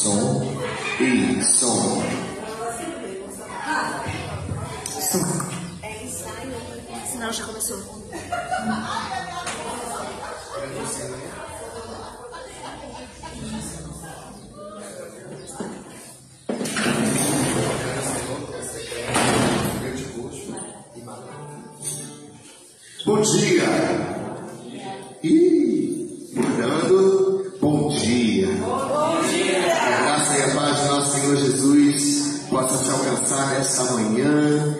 Som. E som. Som. Senão já começou. Bom dia. Mudando. Bom dia. Bom dia. A graça e a paz de nosso Senhor Jesus possa te alcançar nesta manhã.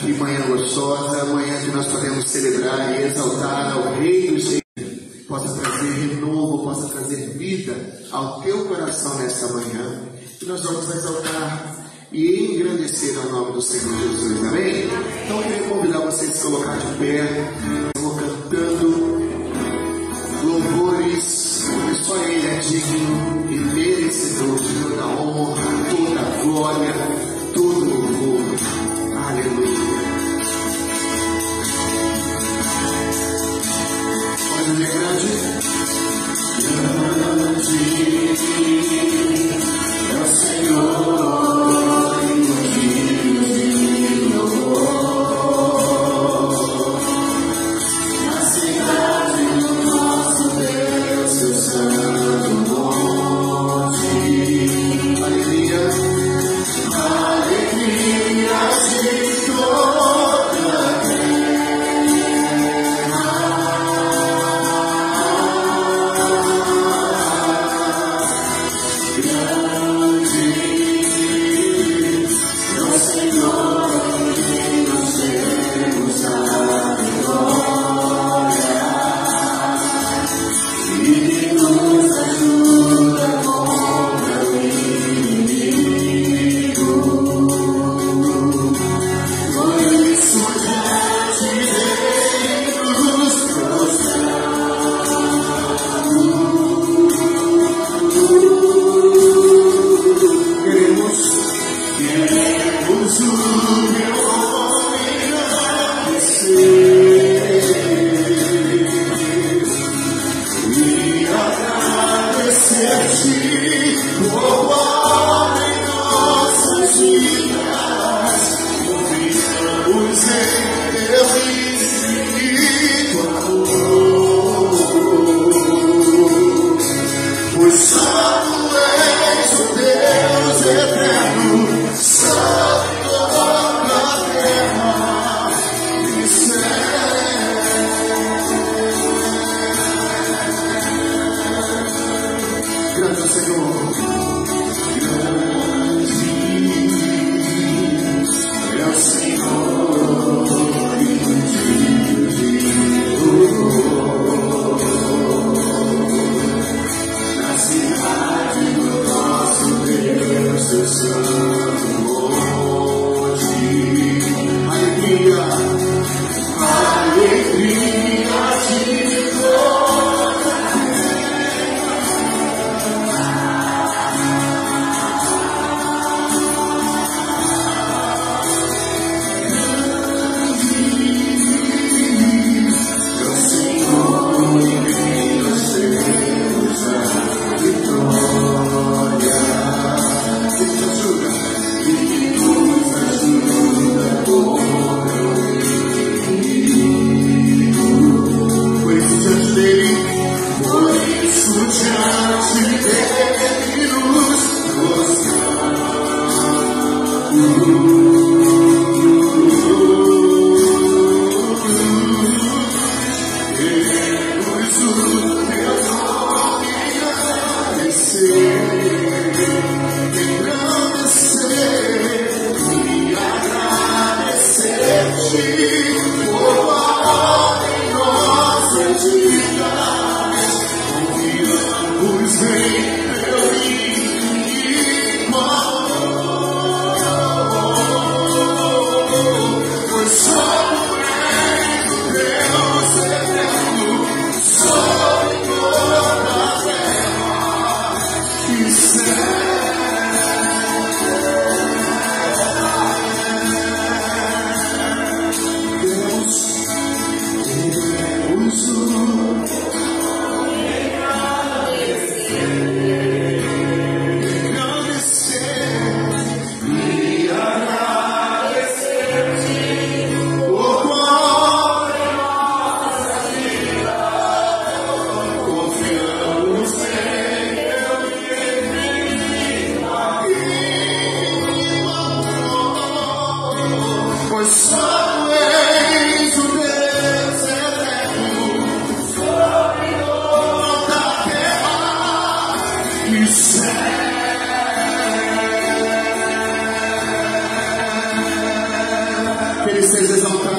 Que manhã gostosa, manhã que nós podemos celebrar e exaltar ao Rei dos Reis. Possa trazer renovo, possa trazer vida ao teu coração nesta manhã. E nós vamos exaltar e engrandecer ao nome do Senhor Jesus, amém? Então eu queria convidar vocês a se colocar de pé, cantando louvores, porque só Ele é digno e merecedor de toda a honra, toda a glória, todo o louvor. Aleluia. Pode ver grande? Grande é o Senhor.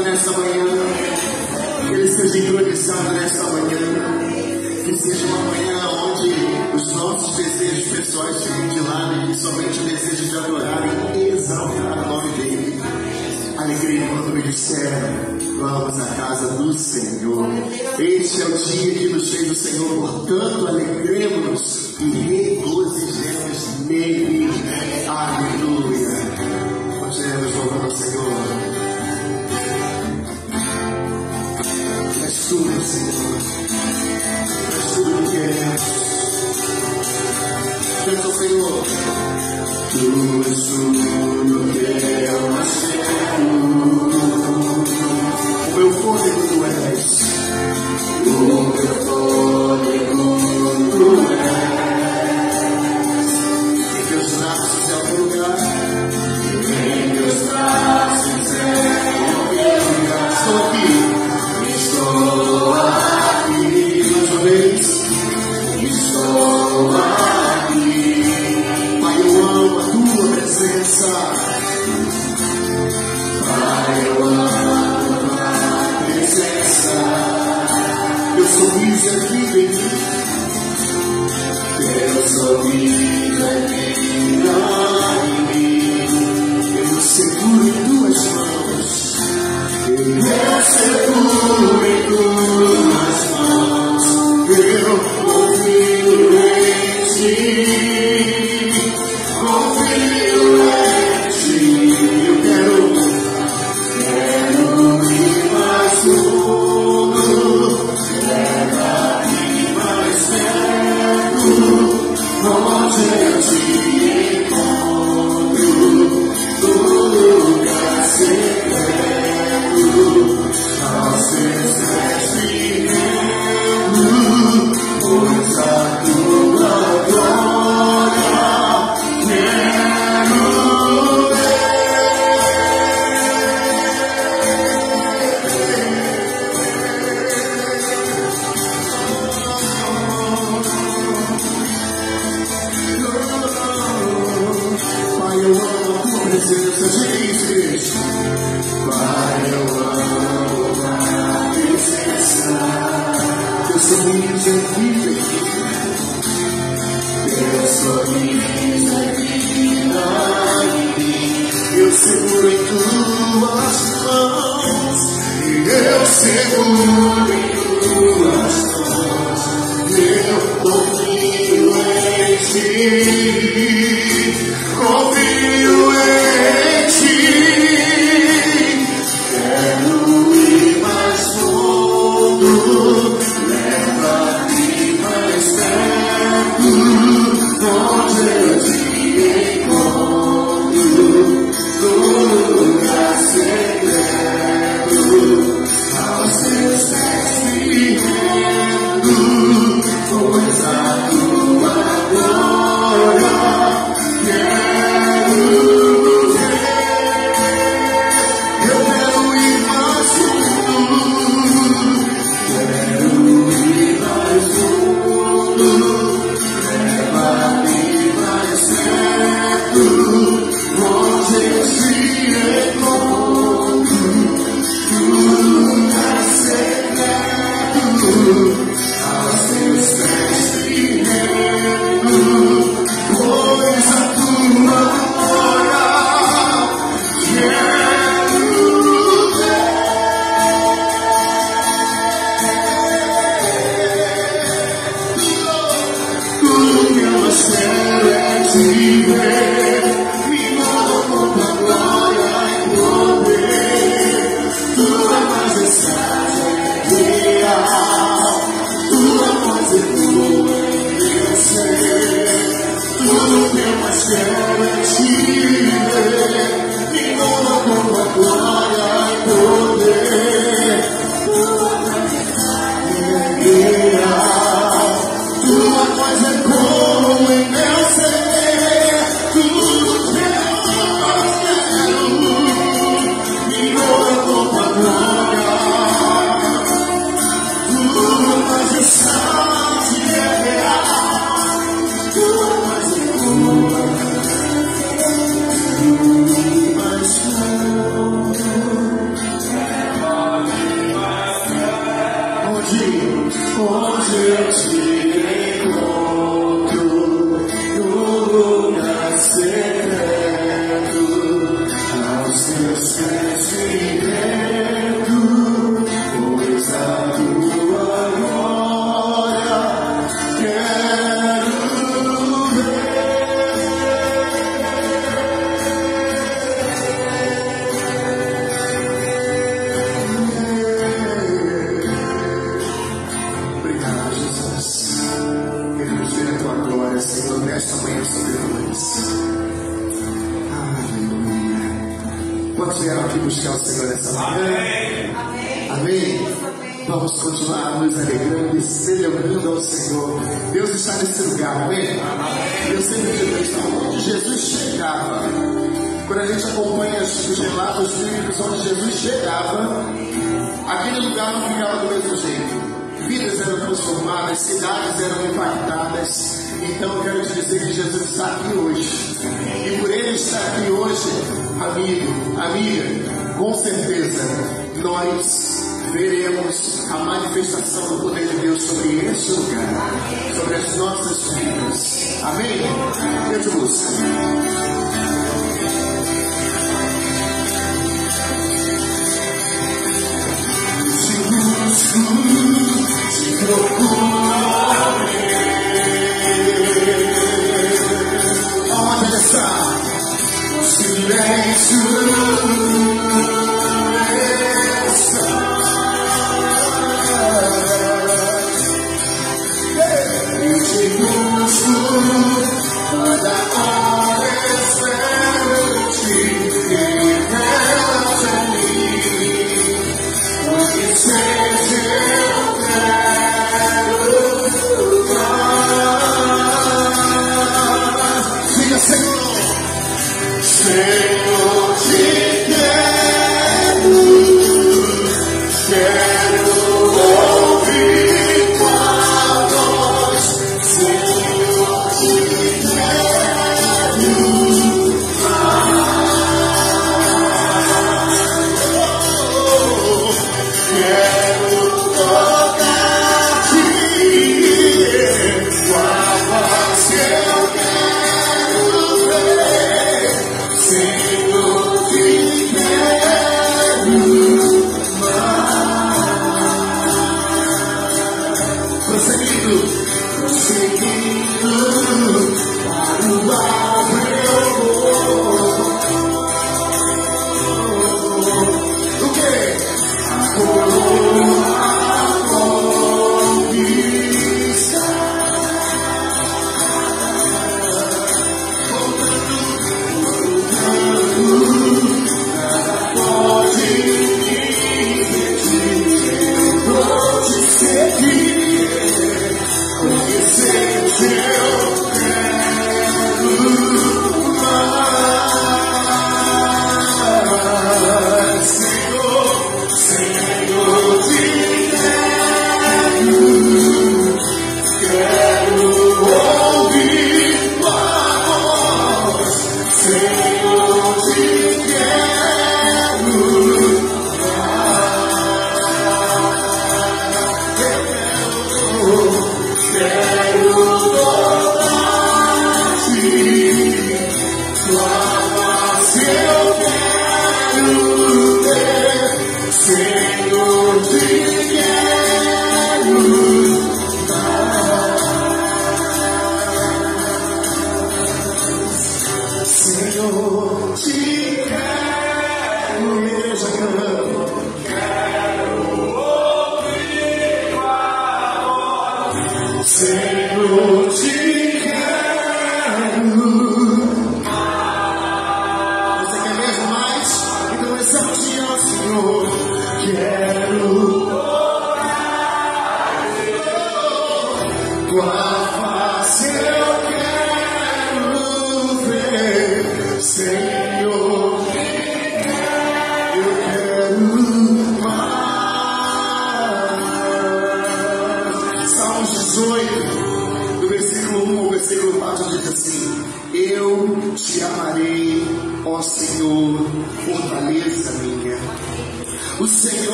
glorificado nesta manhã, que Ele seja entronizado nesta manhã, que seja uma manhã onde os nossos desejos pessoais fiquem de lado e somente o desejo de adorar e exaltar o nome dEle. Alegria enquanto ministério, vamos à casa do Senhor. Este é o dia que nos fez o Senhor, portanto alegremos-nos e regozijemos nele. Aleluia. Continuemos louvando ao Senhor. És tudo, Senhor. És tudo que queremos. Canta ao Senhor. Tu és tudo que eu mais quero. O meu fôlego tu és. O meu fôlego tu és. Em teus braços é o teu lugar. Em teus braços é o teu lugar. Estou aqui. Mais uma vez. Estou aqui. Pai, eu amo a tua presença. Pai, eu amo a tua presença. Teu sorriso é vida em mim. Teu sorriso é vida em mim. Eu me seguro em tuas mãos. Eu me seguro em tuas mãos. Eu confio em ti. Confio em ti. Eu quero ir mais fundo. Leva-me mais perto. Onde eu te encontro. No lugar secreto. Aos teus pés me rendo. Pois a tua glória quero ver. Pai, eu amo a tua presença, diz. Pai, eu amo a presença. Teu sorriso é vida em mim. Teu sorriso é vida em mim. Eu seguro em tuas mãos. Eu seguro em tuas mãos. Eu confio em ti. Confio em ti. Quero ir mais fundo. Leva-me mais perto. Onde eu te encontro. No lugar secreto. Aos teus pés me rendo. Pois a tua glória quero ver. Eu quero ir mais fundo. Quero ir mais fundo. Leva-me mais perto. Onde eu te encontro. No lugar secreto. Aos teus pés me rendo. nesta manhã sobre nós. Aleluia. Quantos vieram aqui buscar o Senhor nessa manhã? Amém. Amém. Vamos continuar nos alegrando e celebrando ao Senhor. Deus está nesse lugar, amém? Eu sempre digo isso, onde Jesus chegava. Quando a gente acompanha os relatos bíblicos onde Jesus chegava, aquele lugar não ficava do mesmo jeito. Vidas eram transformadas, cidades eram impactadas. Então eu quero te dizer que Jesus está aqui hoje. E por Ele estar aqui hoje, amigo, amiga, com certeza nós veremos a manifestação do poder de Deus sobre este lugar, sobre as nossas vidas. Amém? Eu te busco. Te procuro, onde está o silêncio?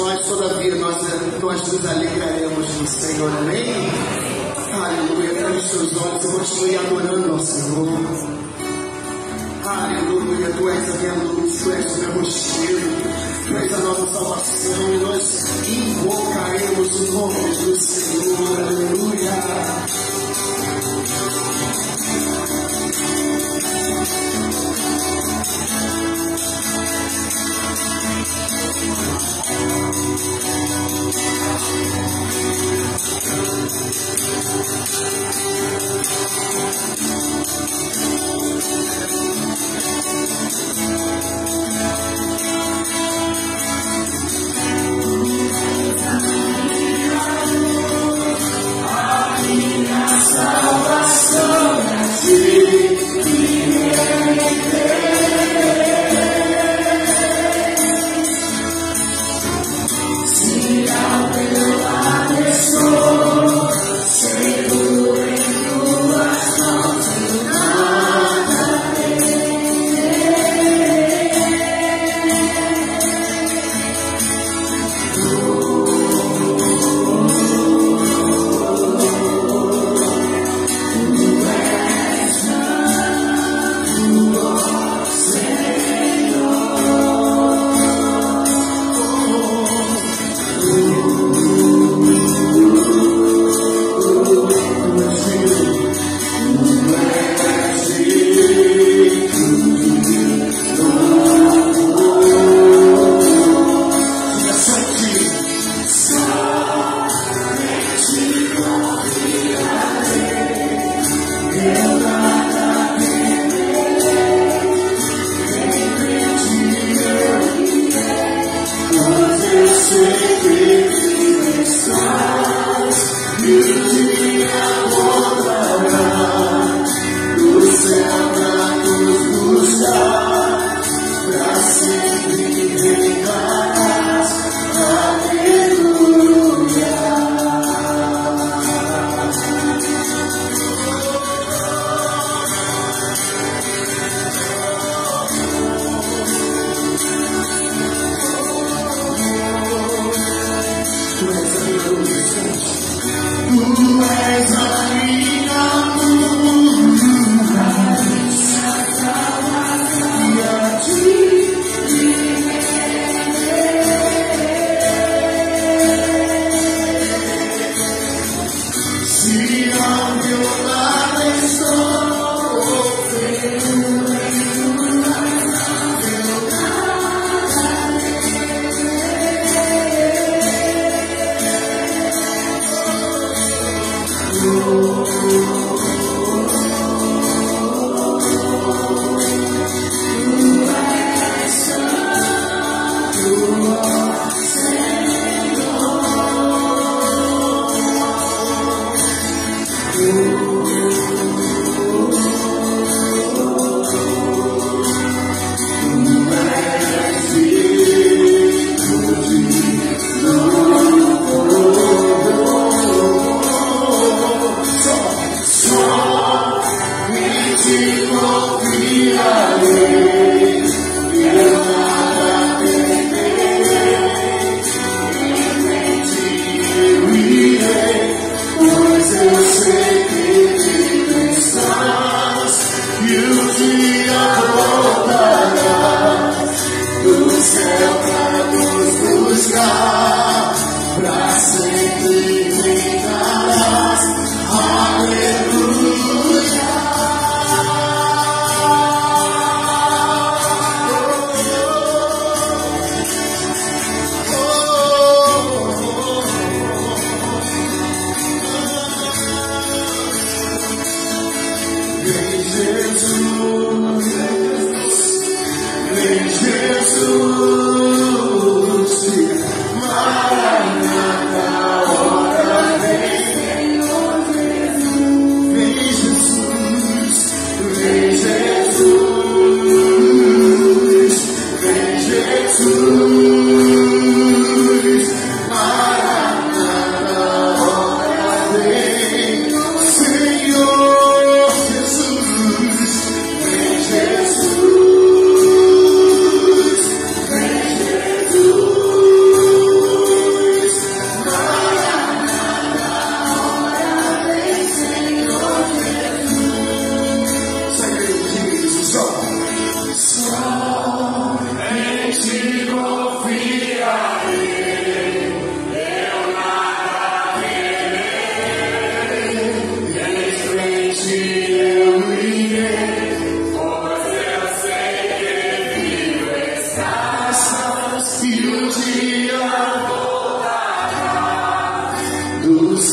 tribulações, todavia nós nos alegraremos no Senhor, amém? Aleluia, feche os seus olhos e continue adorando ao Senhor. Aleluia, tu és a minha luz, tu és o meu rochedo, tu és a nossa salvação, e nós invocaremos o nome do Senhor, aleluia.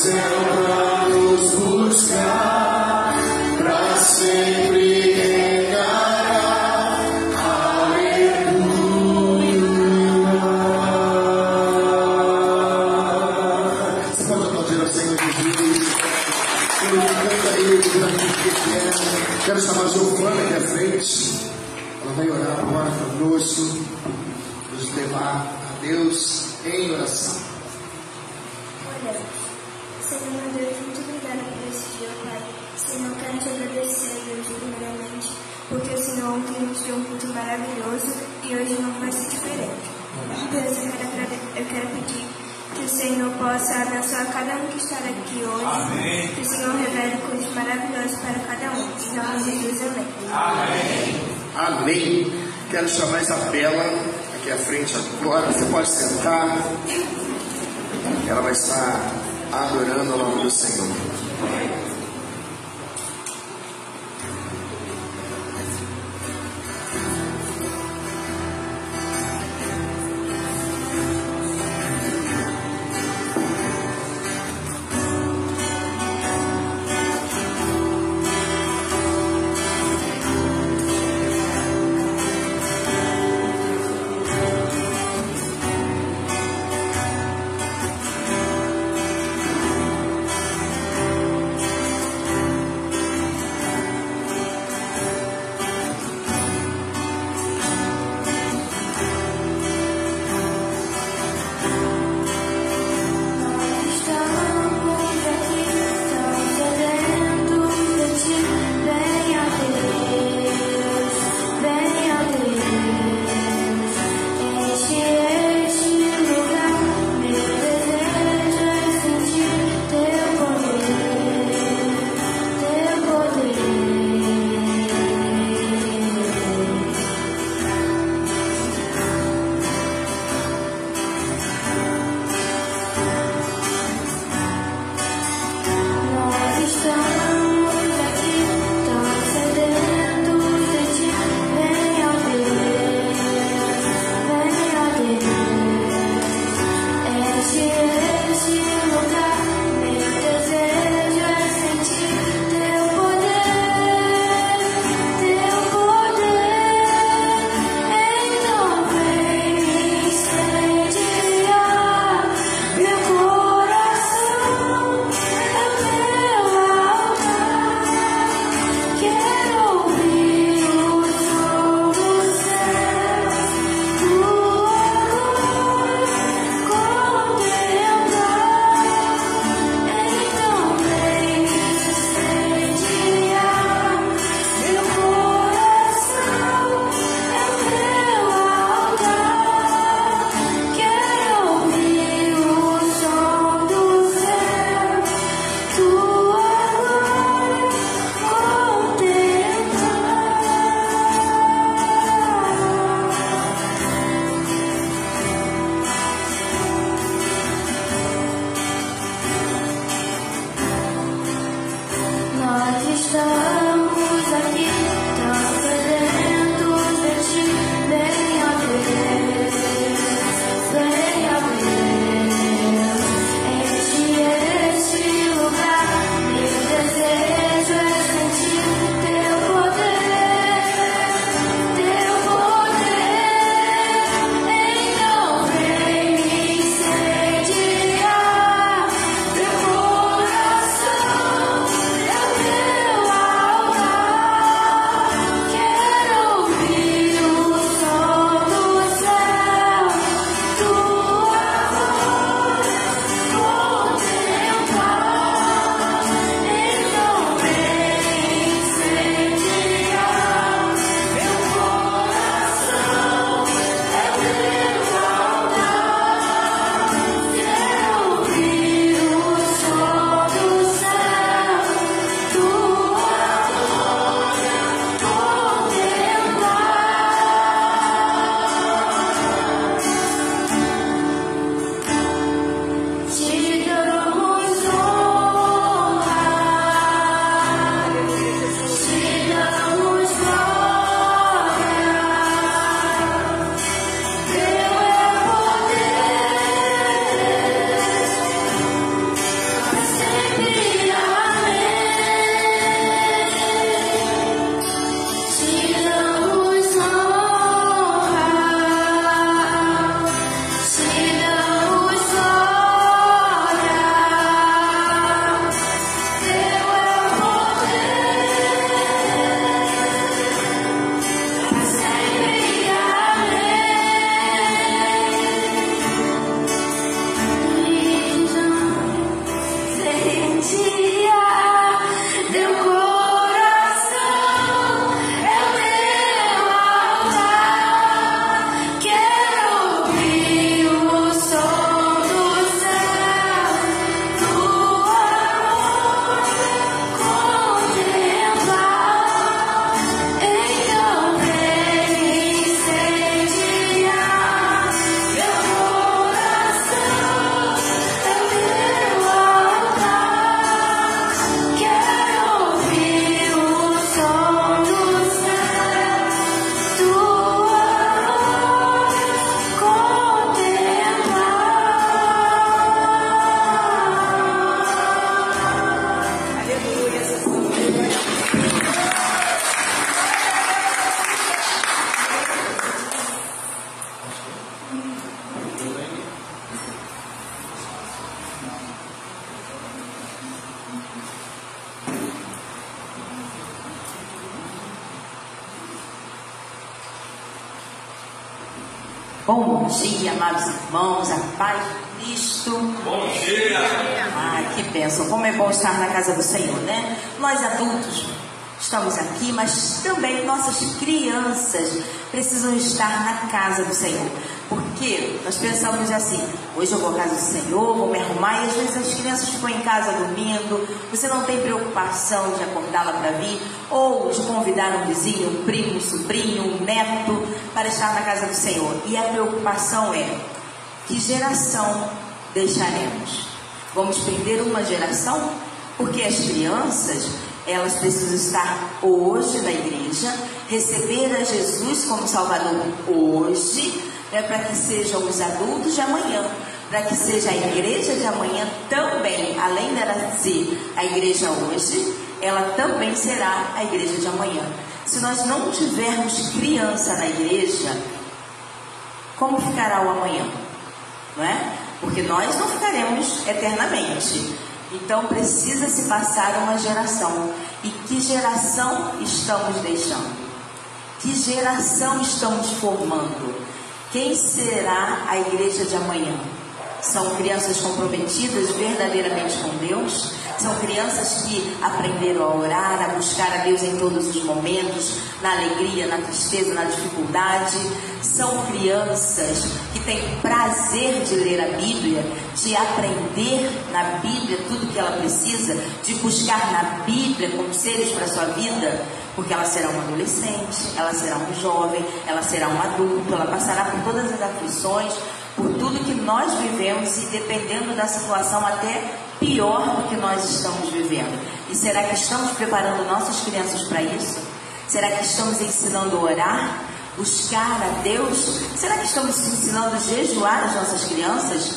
céu pra nos buscar, pra sempre reinará. Aleluia. Você pode aplaudir ao Senhor Jesus. Ele canta ele durante o que quer. Quero chamar a Giovana aqui à frente. Ela vai orar agora conosco, nos levar a Deus em oração. Olha, Senhor meu Deus, muito obrigada por esse dia, Pai. Senhor, quero te agradecer, Deus, primeiramente, porque o Senhor ontem nos deu um culto maravilhoso e hoje não vai ser diferente. Deus, eu quero pedir que o Senhor possa abençoar cada um que está aqui hoje. Amém. Que o Senhor revele coisas maravilhosas para cada um. Em nome de Jesus, amém. Amém. Amém. Quero chamar a Isabela aqui à frente agora. Você pode sentar. Ela vai estar adorando o nome do Senhor. Yeah. Bom dia, amados irmãos, a paz de Cristo. Bom dia! Que bênção, como é bom estar na casa do Senhor, né? Nós adultos estamos aqui, mas também nossas crianças precisam estar na casa do Senhor. Porque nós pensamos assim, hoje eu vou à casa do Senhor, vou me arrumar, e às vezes as crianças ficam em casa dormindo, você não tem preocupação de acordá-la para vir, ou de convidar um vizinho, um primo, um sobrinho, um neto, para estar na casa do Senhor. E a preocupação é, que geração deixaremos? Vamos perder uma geração? Porque as crianças, elas precisam estar hoje na igreja, receber a Jesus como Salvador hoje, para que sejam os adultos de amanhã, para que seja a igreja de amanhã também, além dela ser a igreja hoje, ela também será a igreja de amanhã. Se nós não tivermos criança na igreja, como ficará o amanhã? Não é? Porque nós não ficaremos eternamente. Então precisa se passar uma geração. E que geração estamos deixando? Que geração estamos formando? Quem será a igreja de amanhã? São crianças comprometidas verdadeiramente com Deus? São crianças que aprenderam a orar, a buscar a Deus em todos os momentos, na alegria, na tristeza, na dificuldade. São crianças que têm prazer de ler a Bíblia, de aprender na Bíblia tudo que ela precisa, de buscar na Bíblia conselhos para a sua vida, porque ela será um adolescente, ela será um jovem, ela será um adulto, ela passará por todas as aflições, por tudo que nós vivemos e dependendo da situação até pior do que nós estamos vivendo. E será que estamos preparando nossas crianças para isso? Será que estamos ensinando a orar, buscar a Deus? Será que estamos ensinando a jejuar as nossas crianças?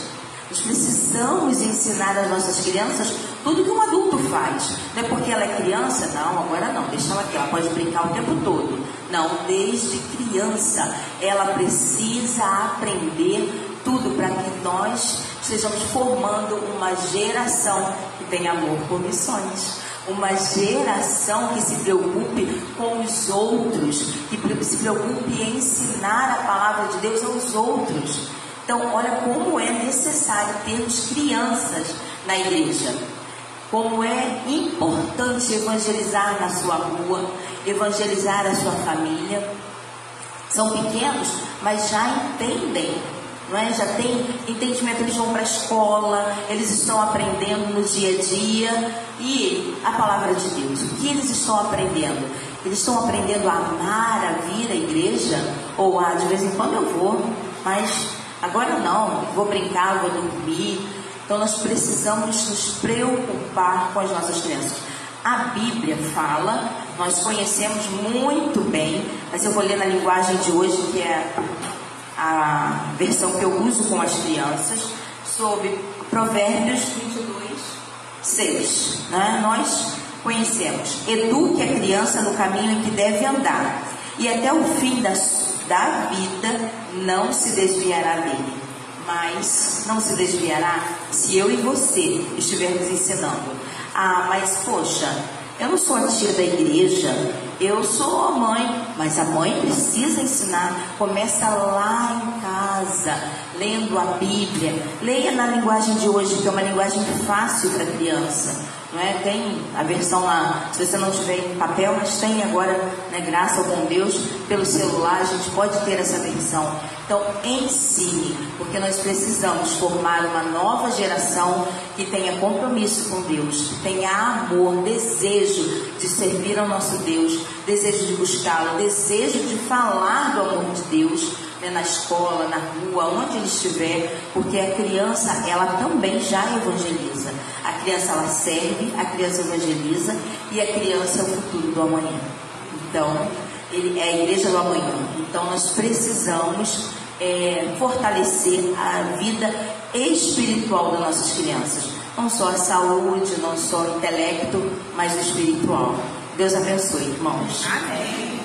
Nós precisamos ensinar às nossas crianças tudo que um adulto faz. Não é porque ela é criança, não, agora não, deixa ela aqui, ela pode brincar o tempo todo. Não, desde criança ela precisa aprender tudo para que nós estejamos formando uma geração que tem amor por missões. Uma geração que se preocupe com os outros, que se preocupe em ensinar a palavra de Deus aos outros. Então, olha como é necessário termos crianças na igreja. Como é importante evangelizar na sua rua, evangelizar a sua família. São pequenos, mas já entendem, não é? Já tem entendimento, eles vão para a escola, eles estão aprendendo no dia a dia. E a palavra de Deus, o que eles estão aprendendo? Eles estão aprendendo a amar, a vir à igreja? Ou de vez em quando eu vou, mas agora não, vou brincar, vou dormir. Então nós precisamos nos preocupar com as nossas crianças. A Bíblia fala, nós conhecemos muito bem, mas eu vou ler na linguagem de hoje, que é a versão que eu uso com as crianças, sobre Provérbios 22:6, né? Nós conhecemos: eduque a criança no caminho em que deve andar, e até o fim da vida não se desviará dele. Mas não se desviará se eu e você estivermos ensinando. Mas poxa, eu não sou a tia da igreja, eu sou a mãe, mas a mãe precisa ensinar. Começa lá em casa, lendo a Bíblia. Leia na linguagem de hoje, que é uma linguagem fácil para criança, não é? Tem a versão lá, se você não tiver em papel, mas tem agora, né, graças ao bom Deus, pelo celular, a gente pode ter essa versão. Então ensine, porque nós precisamos formar uma nova geração que tenha compromisso com Deus, que tenha amor, desejo de servir ao nosso Deus, desejo de buscá-lo, desejo de falar do amor de Deus, né, na escola, na rua, onde ele estiver, porque a criança, ela também já evangeliza. A criança, ela serve, a criança evangeliza, e a criança é o futuro do amanhã. Então, ele é a igreja do amanhã. Então nós precisamos fortalecer a vida espiritual das nossas crianças. Não só a saúde, não só o intelecto, mas o espiritual. Deus abençoe, irmãos. Amém.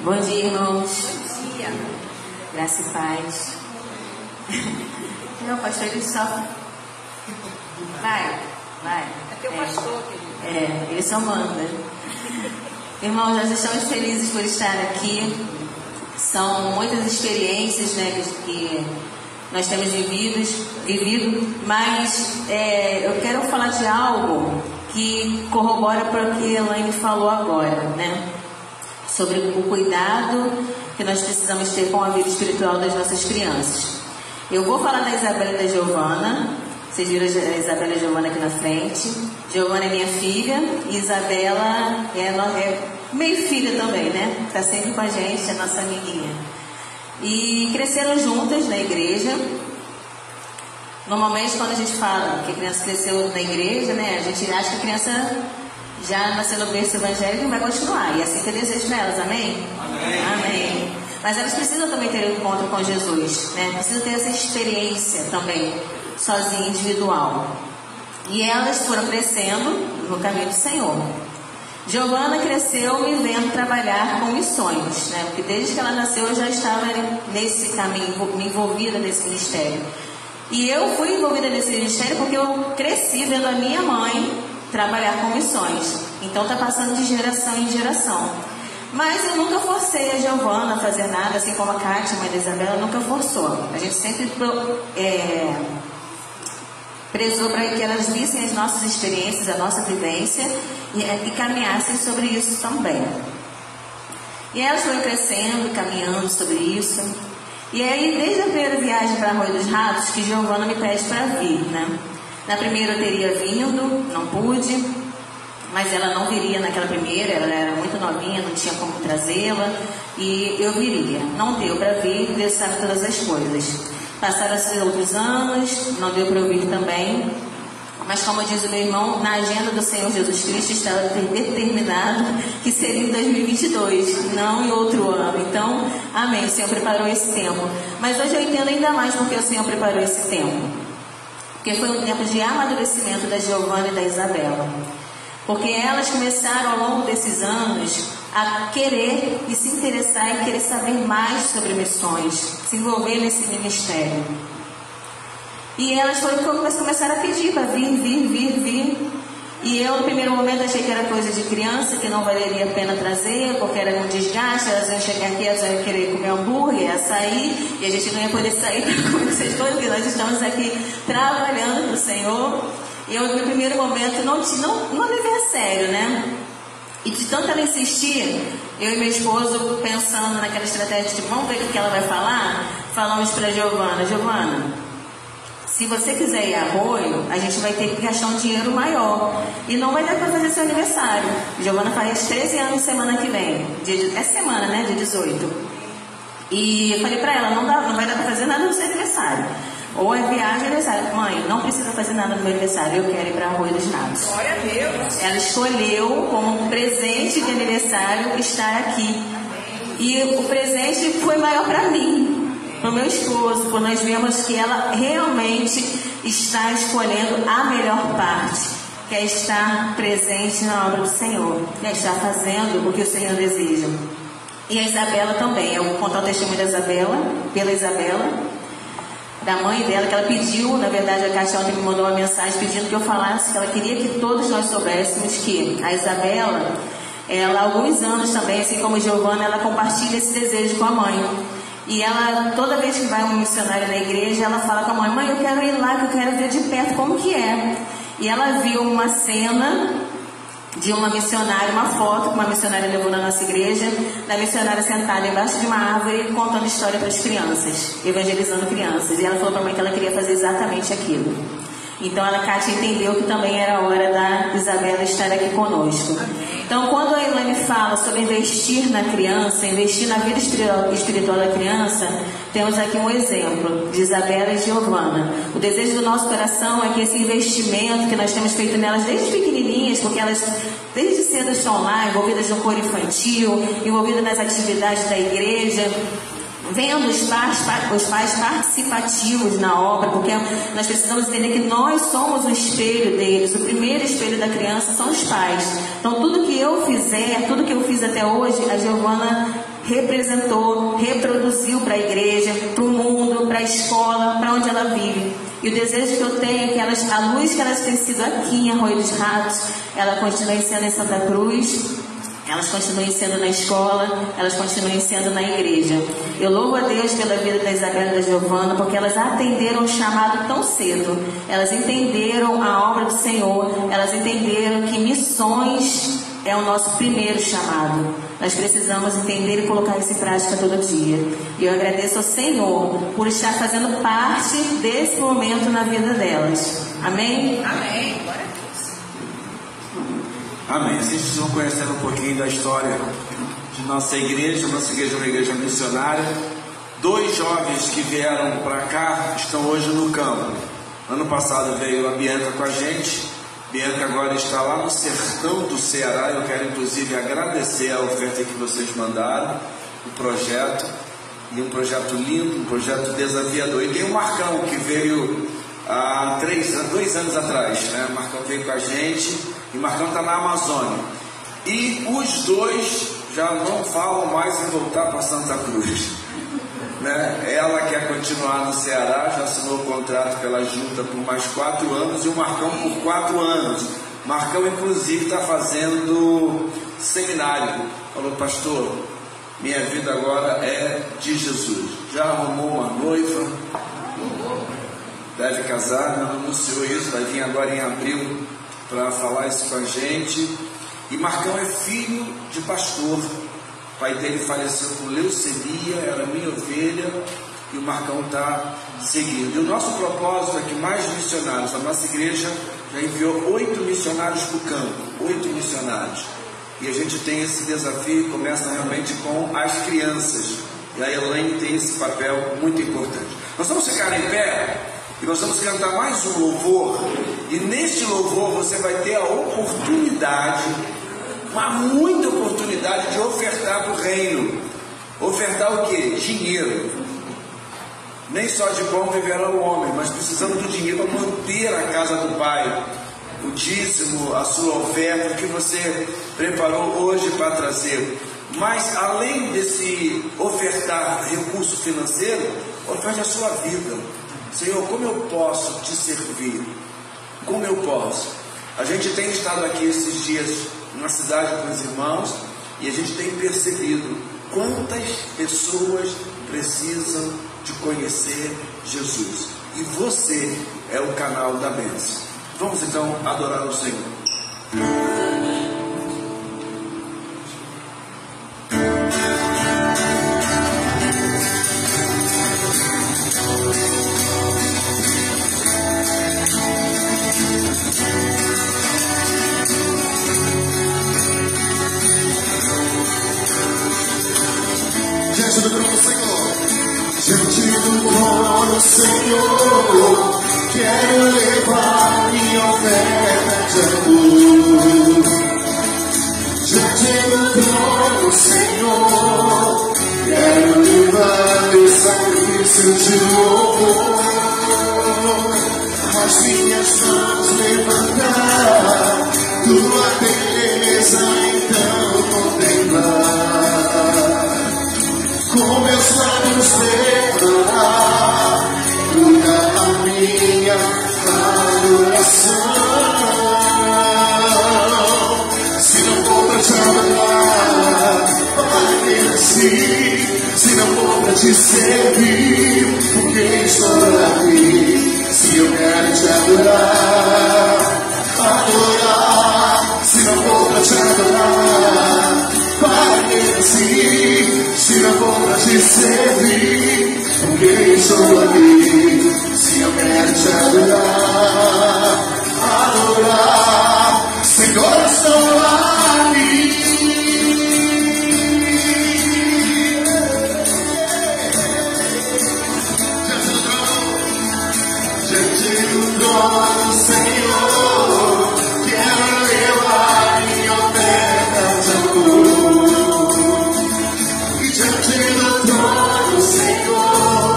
Bom dia, irmãos. Bom dia. Graça e paz. Não, pastor, ele só... Vai. É teu pastor, querido. Ele só manda. Irmãos, nós estamos felizes por estar aqui. São muitas experiências, né, que nós temos vivido, mas eu quero falar de algo que corrobora para o que a Elaine falou agora, né? Sobre o cuidado que nós precisamos ter com a vida espiritual das nossas crianças. Eu vou falar da Isabela e da Giovana. Vocês viram a Isabela e a Giovana aqui na frente. Giovana é minha filha e Isabela é meio filha também, né? Está sempre com a gente, é nossa amiguinha. E cresceram juntas na igreja. Normalmente, quando a gente fala que a criança cresceu na igreja, né? A gente acha que a criança já nasceu no berço evangélico e vai continuar. E é assim que eu desejo para elas, amém? Amém. Mas elas precisam também ter um encontro com Jesus, né? Precisam ter essa experiência também, sozinha, individual. E elas foram crescendo no caminho do Senhor. Giovana cresceu me vendo trabalhar com missões, né? Porque desde que ela nasceu eu já estava nesse caminho, envolvida nesse ministério. E eu fui envolvida nesse ministério porque eu cresci vendo a minha mãe trabalhar com missões. Então está passando de geração em geração. Mas eu nunca forcei a Giovana a fazer nada, assim como a Kátia, mãe da Isabela, nunca forçou. A gente sempre prezou para que elas vissem as nossas experiências, a nossa vivência e caminhassem sobre isso também. E elas foram crescendo, caminhando sobre isso. E aí, desde a primeira viagem para Arroio dos Ratos, que Giovana me pede para vir, né? Na primeira eu teria vindo, não pude, mas ela não viria naquela primeira, ela era muito novinha, não tinha como trazê-la, e eu viria. Não deu para vir, Deus sabe todas as coisas. Passaram-se outros anos, não deu para eu vir também, mas como diz o meu irmão, na agenda do Senhor Jesus Cristo estava determinado que seria em 2022, não em outro ano. Então, amém, o Senhor preparou esse tempo. Mas hoje eu entendo ainda mais porque o Senhor preparou esse tempo. Porque foi um tempo de amadurecimento da Giovana e da Isabela. Porque elas começaram ao longo desses anos a querer e se interessar e querer saber mais sobre missões, se envolver nesse ministério. E elas começaram a pedir para vir. E eu, no primeiro momento, achei que era coisa de criança, que não valeria a pena trazer, porque era um desgaste, elas iam chegar aqui, elas iam querer comer hambúrguer, açaí, e a gente não ia poder sair para comer essas coisas, porque nós estamos aqui trabalhando para o Senhor. E eu, no primeiro momento, não levei a sério, né? E de tanto ela insistir, eu e meu esposo, pensando naquela estratégia de vamos ver o que ela vai falar, falamos para Giovana, se você quiser ir a Arroio, a gente vai ter que gastar um dinheiro maior. E não vai dar para fazer seu aniversário. Giovana faz 13 anos semana que vem. Essa semana, né? Dia 18. E eu falei para ela, não vai dar para fazer nada no seu aniversário. Ou é viagem ou aniversário. Mãe, não precisa fazer nada no meu aniversário, eu quero ir para Arroio dos Ratos. Glória a Deus. Ela escolheu como um presente de aniversário estar aqui. E o presente foi maior para mim, para o meu esposo, quando nós vemos que ela realmente está escolhendo a melhor parte, que é estar presente na obra do Senhor, né? Estar fazendo o que o Senhor deseja. E a Isabela também, eu vou contar o testemunho da Isabela, pela Isabela, da mãe dela, que ela pediu, na verdade a Kátia ontem me mandou uma mensagem pedindo que eu falasse, que ela queria que todos nós soubéssemos que a Isabela, ela há alguns anos também, assim como Giovana, ela compartilha esse desejo com a mãe. E ela, toda vez que vai um missionário na igreja, ela fala com a mãe, eu quero ir lá, que eu quero ver de perto como que é. E ela viu uma cena de uma missionária, uma foto que uma missionária levou na nossa igreja, da missionária sentada embaixo de uma árvore, contando história para as crianças, evangelizando crianças. E ela falou para a mãe que ela queria fazer exatamente aquilo. Então a Kátia entendeu que também era a hora da Isabela estar aqui conosco. Então quando a Elaine fala sobre investir na criança, investir na vida espiritual da criança, temos aqui um exemplo de Isabela e Giovana. O desejo do nosso coração é que esse investimento que nós temos feito nelas desde pequenininhas, porque elas desde cedo estão lá, envolvidas no coro infantil, envolvidas nas atividades da igreja, vendo os pais participativos na obra, porque nós precisamos entender que nós somos o espelho deles. O primeiro espelho da criança são os pais. Então tudo que eu fizer, tudo que eu fiz até hoje, a Giovana representou, reproduziu para a igreja, para o mundo, para a escola, para onde ela vive. E o desejo que eu tenho é que elas, a luz que elas têm sido aqui em Arroio dos Ratos, ela continue sendo em Santa Cruz, elas continuem sendo na escola, elas continuem sendo na igreja. Eu louvo a Deus pela vida da Isabela e da Giovana, porque elas atenderam o chamado tão cedo. Elas entenderam a obra do Senhor, elas entenderam que missões é o nosso primeiro chamado. Nós precisamos entender e colocar isso em prática todo dia. E eu agradeço ao Senhor por estar fazendo parte desse momento na vida delas. Amém? Amém. Glória a Deus. Amém. Vocês precisam conhecer um pouquinho da história de nossa igreja. Nossa igreja é uma igreja missionária. 2 jovens que vieram para cá estão hoje no campo. Ano passado veio a Bianca com a gente. Bianca agora está lá no sertão do Ceará. Eu quero inclusive agradecer a oferta que vocês mandaram, o projeto, e um projeto lindo, um projeto desafiador. E tem o Marcão, que veio há 2 anos atrás, né? O Marcão veio com a gente, e o Marcão está na Amazônia. E os 2 já não falam mais em voltar para Santa Cruz, né? Ela quer continuar no Ceará, já assinou o contrato pela junta por mais 4 anos, e o Marcão por 4 anos. Marcão inclusive está fazendo seminário. Falou: pastor, minha vida agora é de Jesus. Já arrumou uma noiva, deve casar, não anunciou isso, vai vir agora em abril para falar isso com a gente. E Marcão é filho de pastor. O pai dele faleceu com leucemia, era minha ovelha, e o Marcão está seguindo. E o nosso propósito é que mais missionários, a nossa igreja já enviou 8 missionários para o campo, 8 missionários. E a gente tem esse desafio, começa realmente com as crianças. E a Elaine tem esse papel muito importante. Nós vamos ficar em pé e nós vamos cantar mais um louvor. E neste louvor você vai ter a oportunidade, uma muita oportunidade de ofertar para o reino. Ofertar o quê? Dinheiro. Nem só de bom viverá o homem, mas precisamos do dinheiro para manter a casa do Pai. O dízimo, a sua oferta que você preparou hoje para trazer. Mas além desse ofertar recurso financeiro, oferte a sua vida. Senhor, como eu posso te servir? Como eu posso? A gente tem estado aqui esses dias na cidade com os irmãos e a gente tem percebido quantas pessoas precisam de conhecer Jesus. E você é o canal da bênção. Vamos então adorar o Senhor. Diante do trono, Senhor. Diante do trono, Senhor. Quero levar minha oferta de amor. Diante do trono, Senhor. Quero levar meu sacrifício de louvor. As minhas mãos levantar, tua beleza então contemplar. Com meus lábios declarar toda a minha adoração. Se não for pra te adorar, para assim. Se não for pra te servir, por que estou aqui? Se eu quero te adorar, adorar. Se não for pra te adorar, para assim. Se não for pra te servir, por que estou aqui? Se eu quero te adorar, adorar. Senhor, estou aqui. Diante do trono, Senhor, quero levar minha oferta de amor. E diante do trono, Senhor,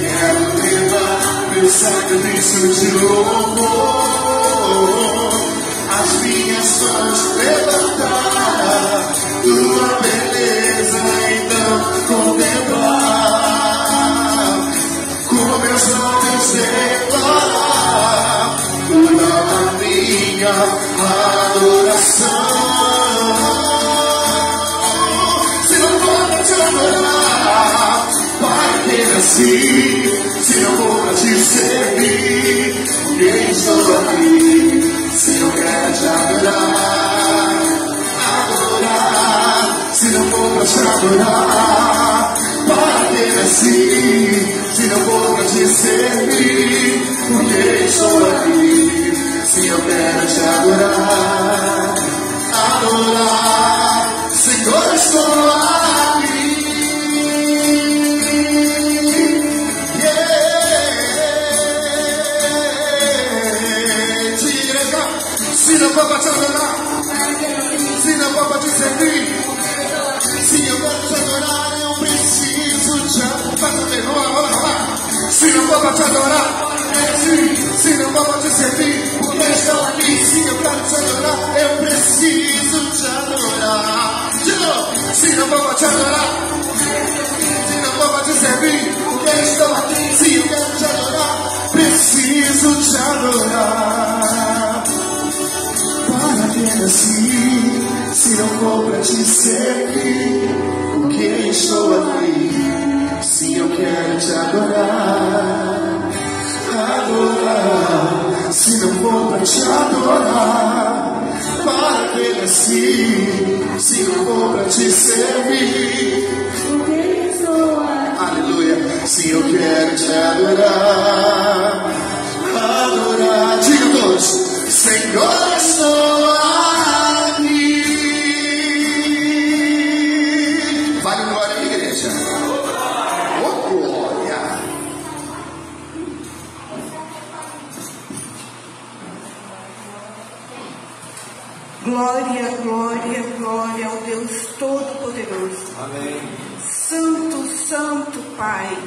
quero levar meu sacrifício de louvor. As minhas mãos levantar, tua beleza então adoração. Se não for pra te adorar, para que nasci? Se não for pra te servir, porque estou aqui? Se não quer te adorar, adorar. Se não for pra te adorar, para que nasci? Se não for pra te servir, porque estou aqui? Se eu quero te adorar, adorar. Senhor, estou aqui. Se não for pra te adorar, se não for pra te servir, se eu quero te adorar, eu preciso te adorar. Se não for pra te adorar, se não for pra te servir, porque estou aqui. Se eu quero te adorar, eu preciso te adorar. De novo, se não for pra te adorar, se não for pra te servir, porque estou aqui. Se eu quero te adorar, preciso te adorar. Para que nasci, se não for pra te servir, porque estou aqui. Se eu quero te adorar, adorar. Se não for pra te adorar, para que nasci? Se não for pra te servir, porque estou aqui. Aleluia. Se eu quero te adorar, adorar. Diga todos: Senhor, estou aqui. Vale glória à igreja. Oh, glória. Glória, glória, glória ao Deus Todo-Poderoso. Amém. Santo, Santo Pai,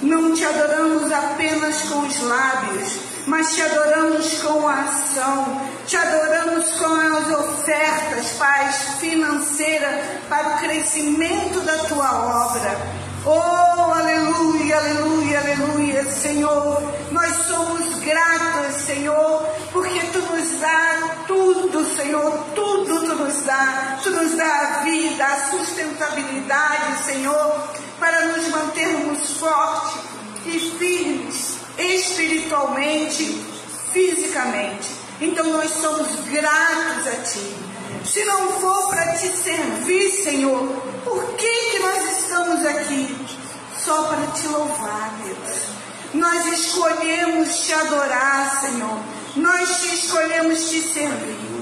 não te adoramos apenas com os lábios, mas te adoramos com a ação, te adoramos com as ofertas, Pai, financeira para o crescimento da tua obra. Oh, aleluia, aleluia, aleluia, Senhor. Nós somos gratos, Senhor, porque tu nos dá tudo, Senhor, tudo tu nos dá. Tu nos dá a vida, a sustentabilidade, Senhor, para nos mantermos fortes e firmes espiritualmente, fisicamente. Então nós somos gratos a Ti. Se não for para Te servir, Senhor, por que nós estamos aqui? Só para Te louvar, Deus. Nós escolhemos Te adorar, Senhor. Nós Te escolhemos Te servir.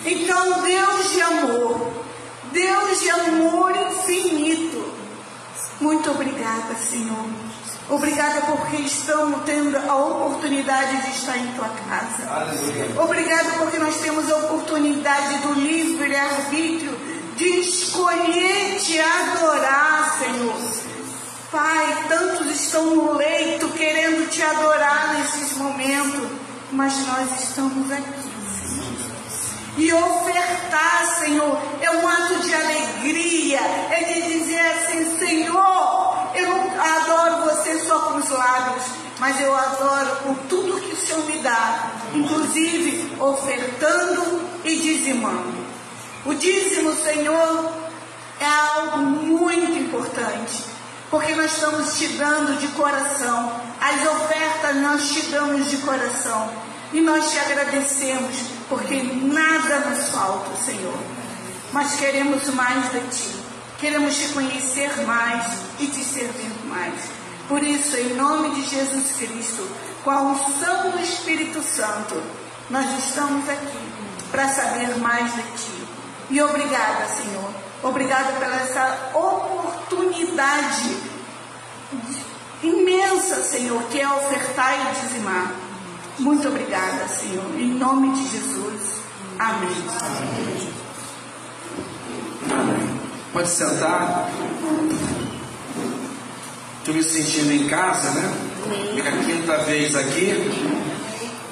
Então, Deus de amor infinito, muito obrigada, Senhor. Obrigada porque estamos tendo a oportunidade de estar em Tua casa. Aleluia. Obrigada porque nós temos a oportunidade do livre-arbítrio de escolher Te adorar, Senhor. Pai, tantos estão no leito querendo Te adorar nesses momentos, mas nós estamos aqui, Senhor. E ofertar, Senhor, é um ato de alegria, é de dizer assim: Senhor, eu não adoro Você só com os lábios, mas eu adoro por tudo que o Senhor me dá, inclusive ofertando e dizimando. O dízimo, Senhor, é algo muito importante, porque nós estamos Te dando de coração. As ofertas nós Te damos de coração. E nós Te agradecemos, porque nada nos falta, Senhor. Mas queremos mais de Ti. Queremos Te conhecer mais e Te servir mais. Por isso, em nome de Jesus Cristo, com a unção do Espírito Santo, nós estamos aqui para saber mais de Ti. E obrigada, Senhor. Obrigada pela essa oportunidade imensa, Senhor, que é ofertar e dizimar. Muito obrigada, Senhor. Em nome de Jesus. Amém. Amém. Pode sentar. Estou me sentindo em casa, né? Minha quinta vez aqui.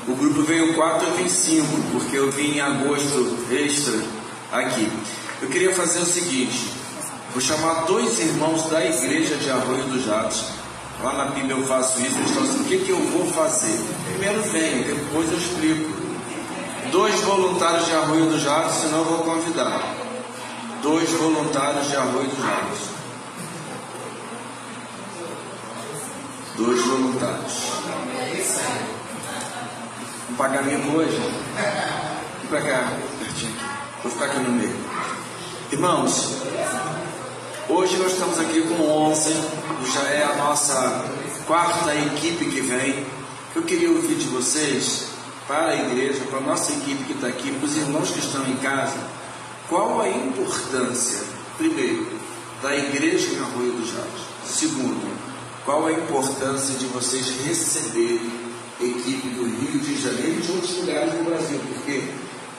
O grupo veio 4, eu vim 5, porque eu vim em agosto extra aqui. Eu queria fazer o seguinte: vou chamar 2 irmãos da igreja de Arroio dos Jatos. Lá na PIB eu faço isso. Eles estão assim: o que eu vou fazer? Primeiro venho, depois eu explico. 2 voluntários de Arroio do Jato, senão eu vou convidar. 2 voluntários de Arroio do Jato. 2 voluntários. Um pagamento hoje? Vem pra cá, pertinho aqui. Vou ficar aqui no meio. Irmãos, hoje nós estamos aqui com 11. Já é a nossa 4ª equipe que vem. Eu queria ouvir de vocês, para a igreja, para a nossa equipe que está aqui, para os irmãos que estão em casa, qual a importância, primeiro, da igreja em Arroio do Jato? Segundo, qual a importância de vocês receberem equipe do Rio de Janeiro e de outros lugares do Brasil? Porque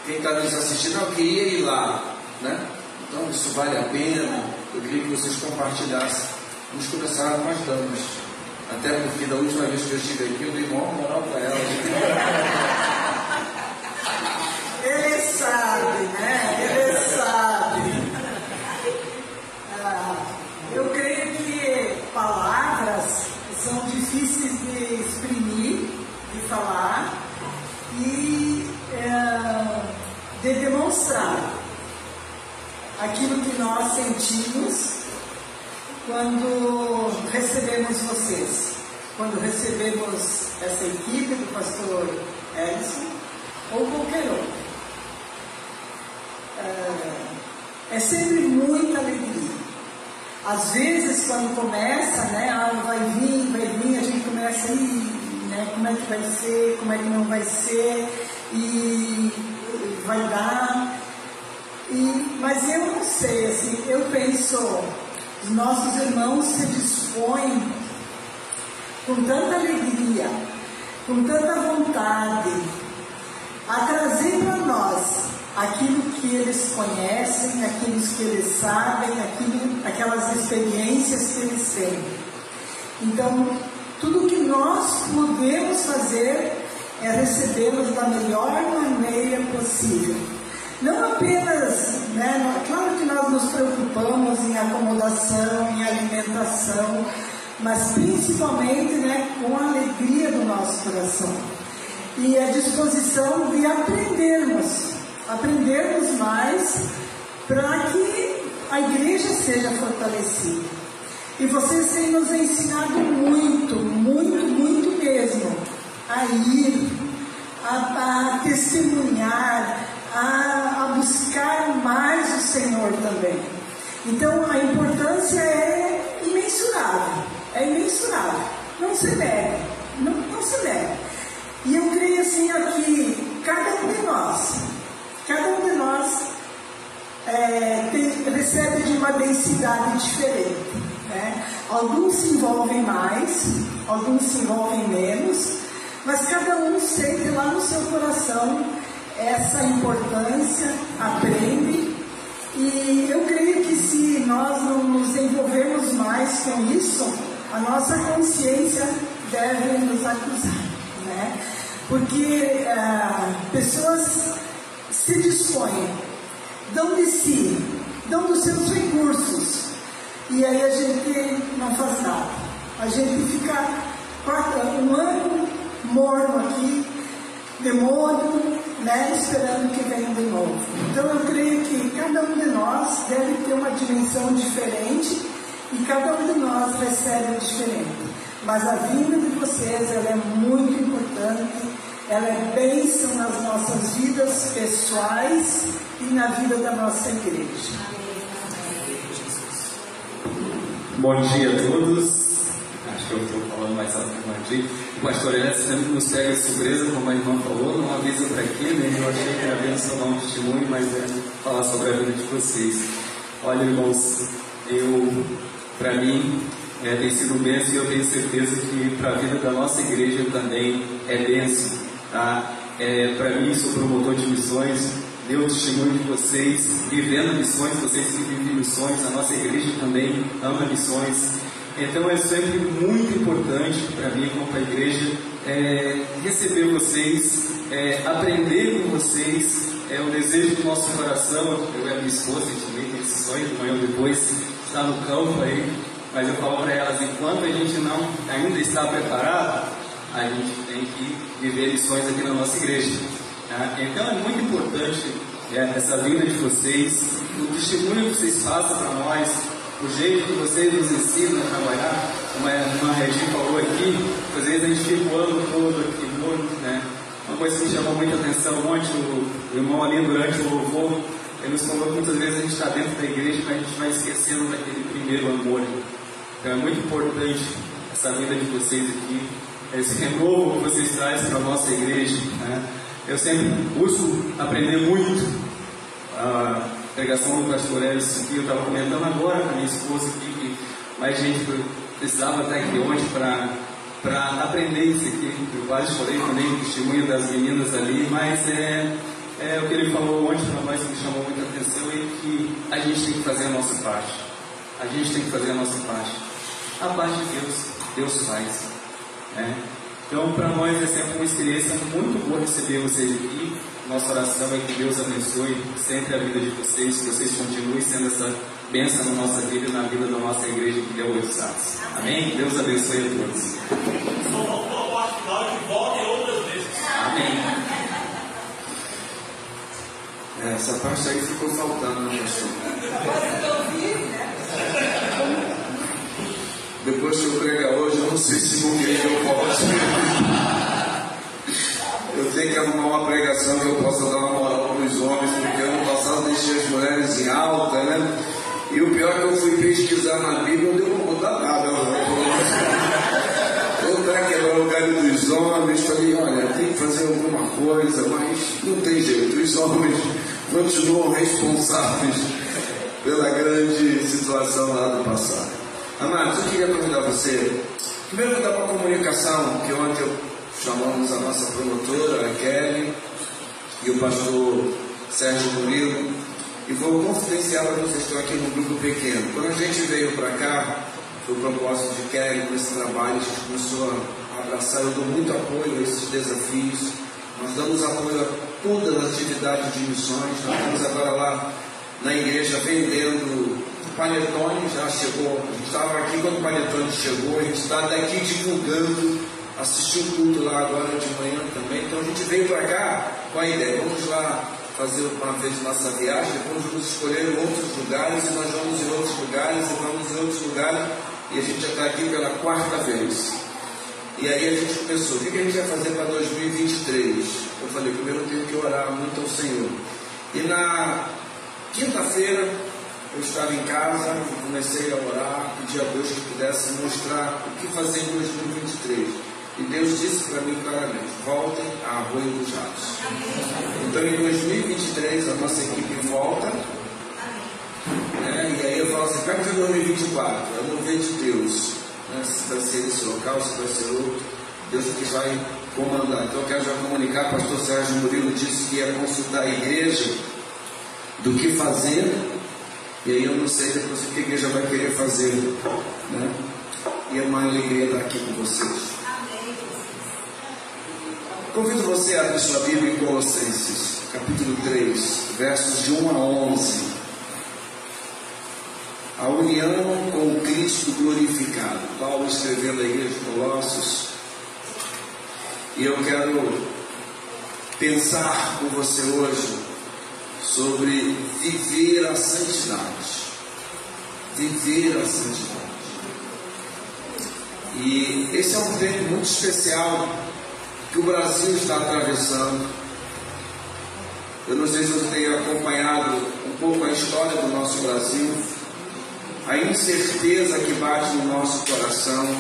quem está nos assistindo, eu queria ir lá, né? Então isso vale a pena. Eu queria que vocês compartilhassem. Vamos começar com as damas, até porque da última vez que eu estive aqui eu dei maior moral para elas. Ele sabe, né? Ele sabe. Eu creio que palavras são difíceis de exprimir, de falar e de demonstrar aquilo que nós sentimos quando recebemos vocês, quando recebemos essa equipe do pastor Edson ou qualquer outro. É sempre muita alegria. Às vezes, quando começa, né, vai vir, a gente começa a ir, né, como é que vai ser, como é que não vai ser, e vai dar. Mas eu não sei, assim, eu penso, os nossos irmãos se dispõem com tanta alegria, com tanta vontade, a trazer para nós aquilo que eles conhecem, aquilo que eles sabem, aquelas experiências que eles têm. Então, tudo que nós podemos fazer é recebê-los da melhor maneira possível. Não apenas, né, claro que nós nos preocupamos em acomodação, em alimentação, mas principalmente, né, com a alegria do nosso coração e a disposição de aprendermos mais para que a igreja seja fortalecida. E vocês têm nos ensinado muito, muito, muito mesmo a ir, a testemunhar, a buscar mais o Senhor também. Então a importância é imensurável, não se deve, não se deve. E eu creio assim aqui, cada um de nós recebe de uma densidade diferente, né? Alguns se envolvem mais, alguns se envolvem menos, mas cada um sente lá no seu coração essa importância, aprende. E eu creio que se nós não nos envolvermos mais com isso, a nossa consciência deve nos acusar, né? Porque pessoas se dispõem, dão de si, dão dos seus recursos, e aí a gente não faz nada. A gente fica um ano morno aqui, demônio, né, esperando que venha de novo. Então eu creio que cada um de nós deve ter uma dimensão diferente e cada um de nós recebe diferente. Mas a vinda de vocês, ela é muito importante, ela é bênção nas nossas vidas pessoais e na vida da nossa igreja. Bom dia a todos. Acho que eu estou falando mais alto que bom dia. O pastor Edson sempre nos pega de surpresa, como a irmã falou, não avisa para quê, né? Eu achei que era apenas só dar um testemunho, mas é falar sobre a vida de vocês. Olha, irmãos, para mim, tem sido bênção e eu tenho certeza que para a vida da nossa igreja também é bênção, tá? Para mim, sou promotor de missões, deu testemunho de vocês, vivendo missões, vocês que vivem missões, a nossa igreja também ama missões. Então é sempre muito importante para mim, como para a igreja, receber vocês, aprender com vocês. É o desejo do nosso coração. Eu e a minha esposa, a gente também tem esse sonho de manhã depois estar no campo aí, mas eu falo para elas, enquanto a gente não ainda está preparado, a gente tem que viver missões aqui na nossa igreja. Então é muito importante essa vida de vocês, o testemunho que vocês passam para nós, o jeito que vocês nos ensinam a trabalhar. Como a Regi falou aqui, às vezes a gente fica o ano todo aqui muito, né? Uma coisa que me chamou muita atenção ontem, o irmão ali durante o louvor, ele nos falou que muitas vezes a gente está dentro da igreja, mas a gente vai esquecendo daquele primeiro amor. Então é muito importante essa vida de vocês aqui, esse renovo que vocês trazem para a nossa igreja, né? Eu sempre busco aprender muito. A pregação do pastor Elvis aqui, eu estava comentando agora com a minha esposa aqui, que mais gente precisava estar aqui ontem para aprender isso aqui. Eu quase chorei também o testemunho das meninas ali, mas o que ele falou ontem para nós que me chamou muita atenção é que a gente tem que fazer a nossa parte. A gente tem que fazer a nossa parte. A parte de Deus, Deus faz, né? Então, para nós é sempre uma experiência muito boa receber vocês aqui. Nossa oração é que Deus abençoe sempre a vida de vocês, que vocês continuem sendo essa bênção na nossa vida e na vida da nossa igreja que deu os Santos. Amém? Deus abençoe a todos. Só faltou a parte final que volte outras vezes. Amém. Essa parte aí ficou faltando, né, pastor? Depois que eu pregar hoje, eu não sei se no que eu posso. Eu tenho que arrumar uma pregação que eu possa dar uma moral para os homens, porque ano passado deixei as mulheres em alta, né? E o pior é que eu fui pesquisar na Bíblia, não deu para mudar nada. Eu para quebrar o galho dos homens, falei, olha, tem que fazer alguma coisa, mas não tem jeito, os homens continuam responsáveis pela grande situação lá do passado. Amados, eu queria convidar você, primeiro dar uma comunicação, que ontem chamamos a nossa promotora, a Kelly, e o pastor Sérgio Murilo, e vou confidenciar para vocês que estão aqui no grupo pequeno. Quando a gente veio para cá, foi o propósito de Kelly com esse trabalho, a gente começou a abraçar, eu dou muito apoio a esses desafios, nós damos apoio a todas as atividades de missões, nós estamos agora lá na igreja vendendo panetone, já chegou, a gente estava aqui quando o panetone chegou, a gente está daqui divulgando, assisti o culto lá agora de manhã também, então a gente veio para cá com a ideia, vamos lá fazer uma vez nossa viagem, depois vamos escolher outros lugares, e nós vamos em outros lugares, e vamos em outros lugares, e a gente já está aqui pela 4ª vez. E aí a gente começou, o que a gente vai fazer para 2023? Eu falei, primeiro eu tenho que orar muito ao Senhor. E na quinta-feira, eu estava em casa e comecei a orar, pedir a Deus que pudesse mostrar o que fazer em 2023. E Deus disse para mim claramente, voltem a Arroio dos Ratos. Então em 2023 a nossa equipe volta, né? E aí eu falo assim, para que 2024? Eu não vejo de Deus, né? Se vai ser esse local, se vai ser outro, Deus que vai comandar. Então eu quero já comunicar, o pastor Sérgio Murilo disse que ia consultar a igreja do que fazer. E aí eu não sei depois o que a igreja vai querer fazer, né? E é uma alegria estar aqui com vocês. Convido você a abrir sua Bíblia em Colossenses, capítulo 3, versos de 1 a 11. A união com o Cristo glorificado. Paulo escrevendo à igreja de Colossos. E eu quero pensar com você hoje sobre viver a santidade. Viver a santidade. E esse é um tempo muito especial que o Brasil está atravessando. Eu não sei se você tem acompanhado um pouco a história do nosso Brasil, a incerteza que bate no nosso coração,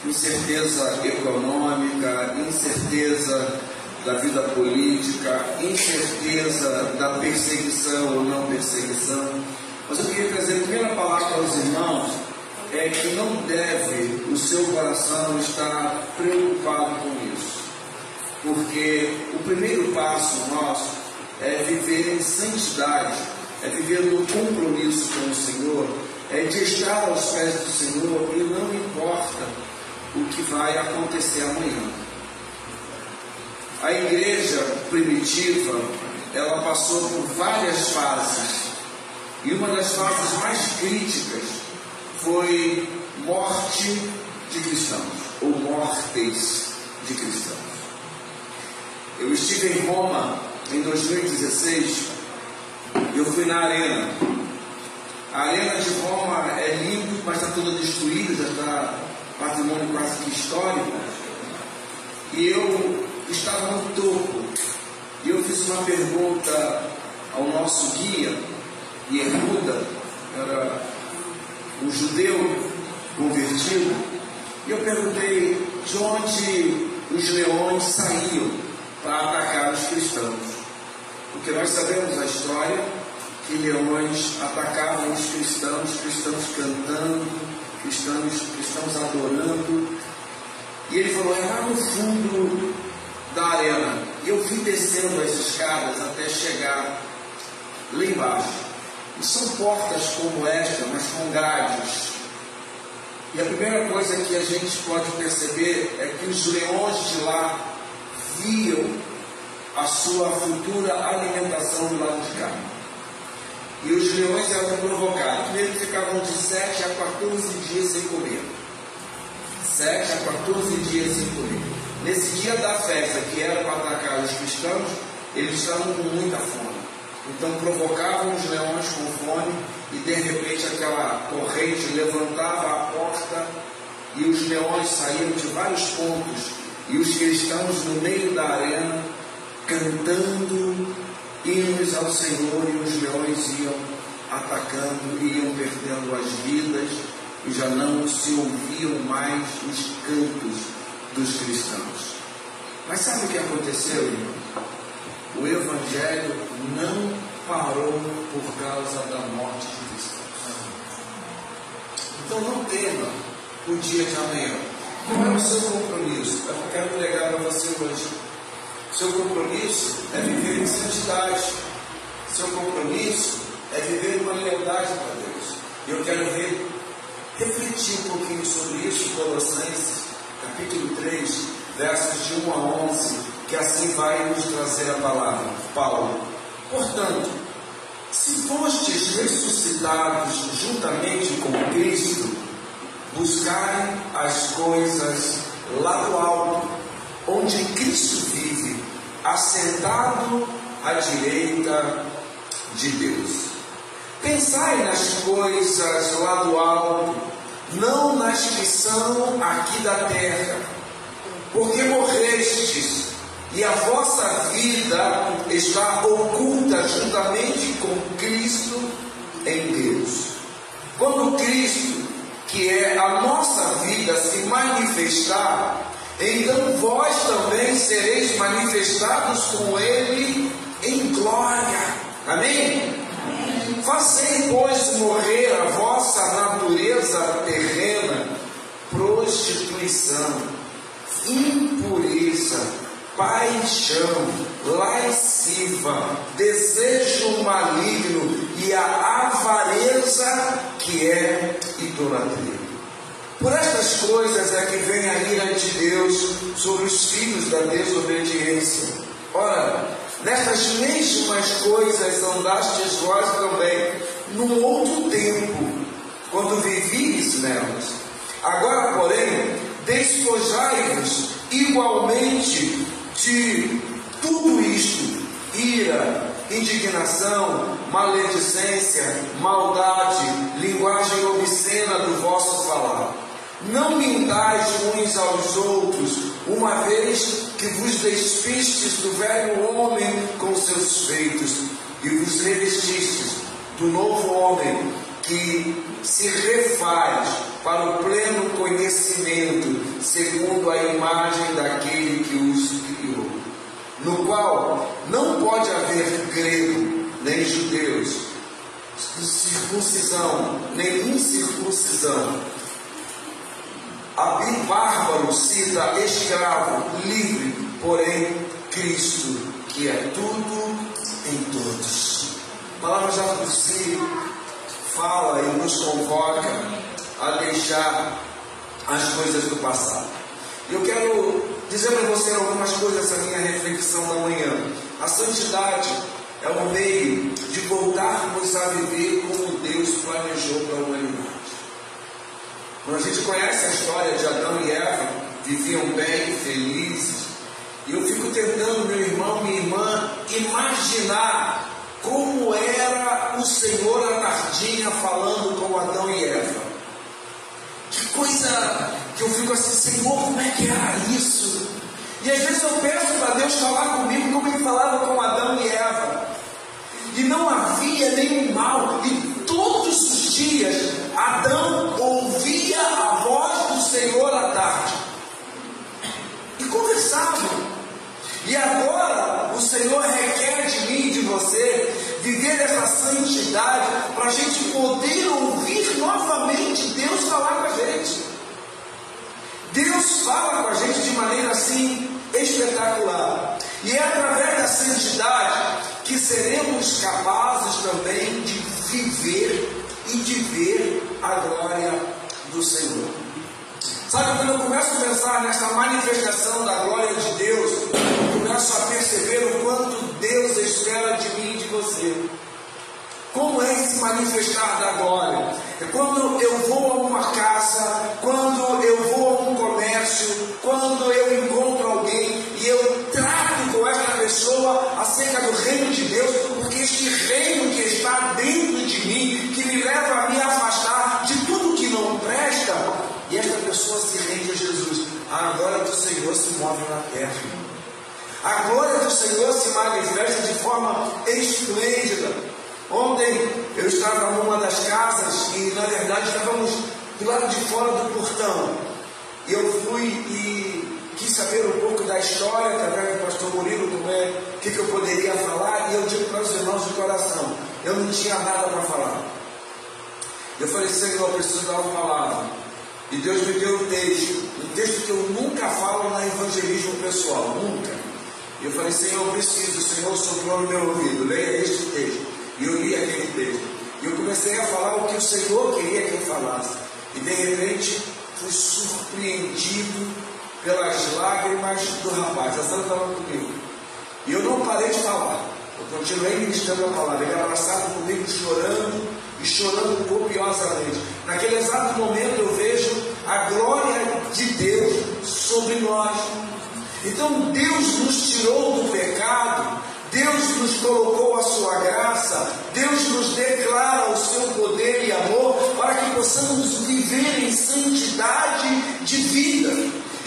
incerteza econômica, incerteza da vida política, incerteza da perseguição ou não perseguição. Mas eu queria trazer a primeira palavra aos irmãos, é que não deve o seu coração estar preocupado com isso. Porque o primeiro passo nosso é viver em santidade, é viver no compromisso com o Senhor, é de estar aos pés do Senhor e não importa o que vai acontecer amanhã. A igreja primitiva, ela passou por várias fases, e uma das fases mais críticas foi morte de cristãos, ou mortes de cristãos. Eu estive em Roma em 2016 e eu fui na Arena. A Arena de Roma é linda, mas está toda destruída, já está patrimônio quase que histórico. E eu estava no topo e eu fiz uma pergunta ao nosso guia, Yehuda, era um judeu convertido, e eu perguntei de onde os leões saíam para atacar os cristãos, porque nós sabemos a história que leões atacavam os cristãos cantando, cristãos adorando, e ele falou, é lá no fundo da arena, e eu fui descendo as escadas até chegar lá embaixo, e são portas como esta, mas com grades. E a primeira coisa que a gente pode perceber é que os leões de lá viam a sua futura alimentação do lado de cá. E os leões eram provocados. Primeiro ficavam de 7 a 14 dias sem comer. 7 a 14 dias sem comer. Nesse dia da festa, que era para atacar os cristãos, eles estavam com muita fome. Então provocavam os leões com fome e de repente aquela corrente levantava a porta e os leões saíam de vários pontos e os cristãos no meio da arena cantando hinos ao Senhor, e os leões iam atacando, iam perdendo as vidas e já não se ouviam mais os cantos dos cristãos. Mas sabe o que aconteceu, irmão? O Evangelho não parou por causa da morte de cristãos. Então não tema o dia de amanhã. Qual é o seu compromisso? É o que eu quero pregar para você hoje. Seu compromisso é viver em santidade. Seu compromisso é viver uma lealdade para Deus. E eu quero refletir um pouquinho sobre isso em Colossenses, capítulo 3, versos de 1 a 11, que assim vai nos trazer a palavra. Paulo: portanto, se fostes ressuscitados juntamente com Cristo, buscai as coisas lá do alto, onde Cristo vive, assentado à direita de Deus. Pensai nas coisas lá do alto, não nas que são aqui da terra, porque morrestes, e a vossa vida está oculta juntamente com Cristo em Deus. Quando Cristo, que é a nossa vida, se manifestar, então vós também sereis manifestados com Ele em glória. Amém? Fazei, pois, morrer a vossa natureza terrena: prostituição, impureza, paixão, lasciva, desejo maligno e a avareza, que é idolatria. Por estas coisas é que vem a ira de Deus sobre os filhos da desobediência. Ora, nestas mesmas coisas andastes vós também, num outro tempo, quando vivíeis nelas. Agora, porém, despojai-vos igualmente de tudo isto: ira, indignação, maledicência, maldade, linguagem obscena do vosso falar. Não mintais uns aos outros, uma vez que vos despistes do velho homem com seus feitos, e vos revestistes do novo homem, que se refaz para o pleno conhecimento, segundo a imagem daquele que os criou, no qual não pode haver grego, nem judeus, circuncisão, nem incircuncisão, bárbaro, cita, escravo, livre, porém Cristo, que é tudo em todos. A palavra já por si fala e nos convoca a deixar as coisas do passado. Eu quero dizer para você algumas coisas da minha reflexão da manhã. A santidade é um meio de voltarmos a viver como Deus planejou para a humanidade. Quando a gente conhece a história de Adão e Eva, viviam bem, felizes, e eu fico tentando, meu irmão, minha irmã, imaginar como era o Senhor à tardinha falando com Adão e Eva. Que coisa que eu fico assim, Senhor, como é que era isso? E às vezes eu peço para Deus falar comigo como Ele falava com Adão e Eva. E não havia nenhum mal. E todos os dias Adão ouvia a voz do Senhor à tarde. E conversavam. E agora o Senhor requer de mim e de você viver essa santidade para a gente poder ouvir novamente Deus falar com a gente. Deus fala com a gente de maneira assim espetacular. E é através da santidade que seremos capazes também de viver e de ver a glória do Senhor. Sabe, quando eu começo a pensar nessa manifestação da glória de Deus, eu começo a perceber o quanto Deus espera de mim e de você. Como é esse manifestar da glória? É quando eu vou a uma casa, quando eu vou a um comércio, quando eu encontro alguém e eu trato com essa pessoa acerca do reino de Deus, porque este reino que está dentro de mim, que me leva a me afastar de tudo que não presta, e esta pessoa se rende a Jesus. A glória do Senhor se move na terra. A glória do Senhor se manifesta de forma esplêndida. Ontem eu estava numa das casas e, na verdade, estávamos do lado de fora do portão. E eu fui e quis saber um pouco da história, através do pastor Murilo, o que eu poderia falar. E eu digo para os irmãos de coração, eu não tinha nada para falar. Eu falei, Senhor, eu preciso dar uma palavra. E Deus me deu um texto que eu nunca falo na evangelismo pessoal, nunca. E eu falei, Senhor, eu preciso, o Senhor soprou no meu ouvido, leia este texto. E eu li aquele texto. E eu comecei a falar o que o Senhor queria que eu falasse. E de repente fui surpreendido pelas lágrimas do rapaz. A Sandra estava comigo. E eu não parei de falar. Eu continuei ministrando a palavra. Ele abraçado comigo, chorando e chorando copiosamente. Naquele exato momento eu vejo a glória de Deus sobre nós. Então Deus nos tirou do pecado. Deus nos colocou a sua graça, Deus nos declara o seu poder e amor para que possamos viver em santidade de vida.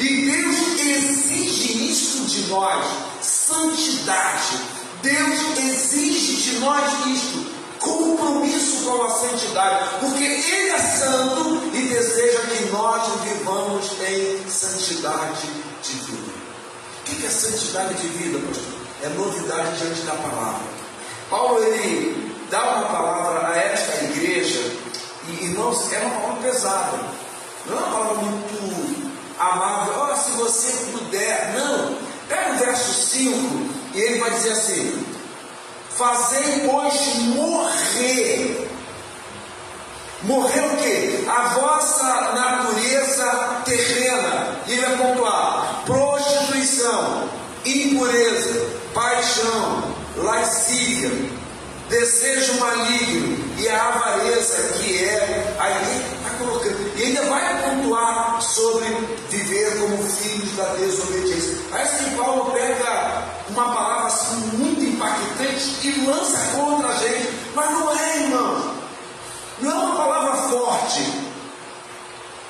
E Deus exige isso de nós, santidade. Deus exige de nós isto, compromisso com a santidade, porque Ele é santo e deseja que nós vivamos em santidade de vida. O que é santidade de vida, pastor? É novidade diante da palavra. Paulo, ele dá uma palavra a esta igreja, e irmãos, é uma palavra pesada, não é uma palavra muito amável. Olha, se você puder, não. Pega o verso 5 e ele vai dizer assim: fazei, pois, morrer. Morrer o quê? A vossa natureza terrena. E ele vai pontuar: prostituição, impureza, paixão, lascívia, desejo maligno e a avareza, que é, aí está colocando, e ainda vai pontuar sobre viver como filhos da desobediência. Parece que Paulo pega uma palavra assim muito impactante e lança contra a gente, mas não é, irmão, não é uma palavra forte,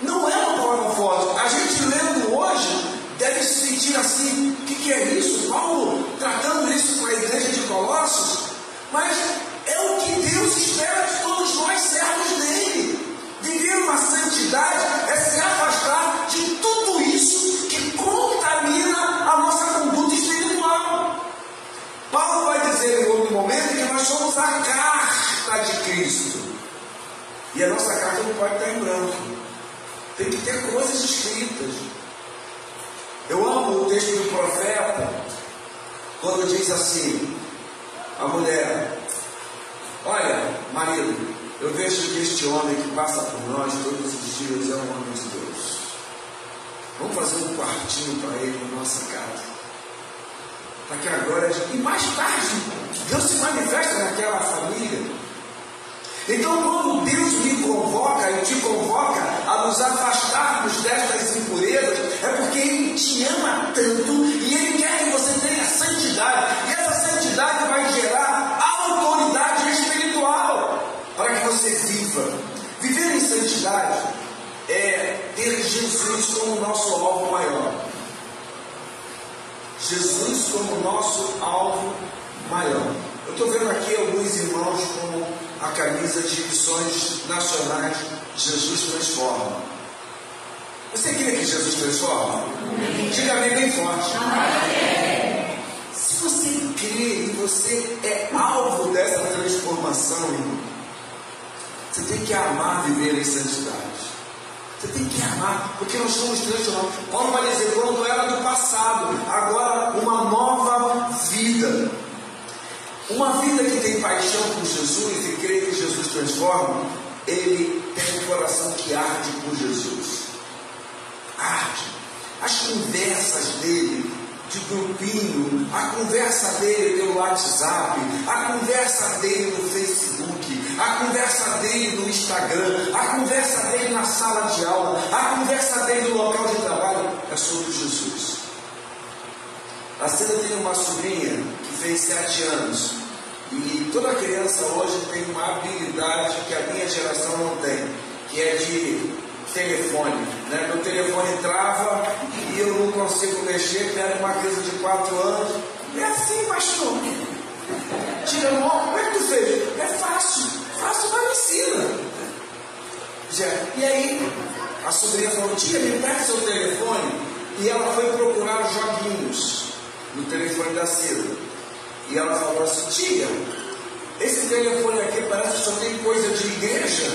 não é uma palavra forte. A gente lendo hoje deve se sentir assim: o que é isso? Paulo tratando isso com a igreja de Colossos? Mas é o que Deus espera de todos nós, servos dele. Viver uma santidade é se afastar de tudo isso que contamina a nossa conduta espiritual. Paulo vai dizer em outro momento que nós somos a carta de Cristo. E a nossa carta não pode estar em branco. Tem que ter coisas escritas. Eu amo o texto do profeta, quando diz assim, a mulher: olha, marido, eu vejo que este homem que passa por nós todos os dias é um homem de Deus. Vamos fazer um quartinho para ele na nossa casa, para que agora... E mais tarde, Deus se manifesta naquela família. Então, quando Deus me convoca e te convoca a nos afastarmos destas impurezas, é porque Ele te ama tanto e Ele quer que santidade, e essa santidade vai gerar autoridade espiritual para que você viva. Viver em santidade é ter Jesus como nosso alvo maior. Jesus como nosso alvo maior. Eu estou vendo aqui alguns irmãos com a camisa de missões nacionais Jesus transforma. Você crê que Jesus transforma? Diga bem forte. Se você crê e você é alvo dessa transformação, irmão, você tem que amar viver em santidade. Você tem que amar, porque nós somos transformados. Paulo vai dizer, quando era do passado, agora uma nova vida. Uma vida que tem paixão por Jesus e crê que Jesus transforma, ele tem um coração que arde por Jesus. Arde. As conversas dele de grupinho, a conversa dele pelo WhatsApp, a conversa dele no Facebook, a conversa dele no Instagram, a conversa dele na sala de aula, a conversa dele no local de trabalho, é sobre Jesus. A Cida tem uma sobrinha que fez 7 anos, e toda criança hoje tem uma habilidade que a minha geração não tem, que é de telefone, né? Meu telefone trava e eu não consigo mexer, quero uma criança de 4 anos. É assim, pastor. Tira, como é que tu fez? É fácil, mas me ensina. E aí, a sobrinha falou, tia, me pega seu telefone. E ela foi procurar os joguinhos no telefone da Cida. E ela falou assim, tia, esse telefone aqui parece que só tem coisa de igreja.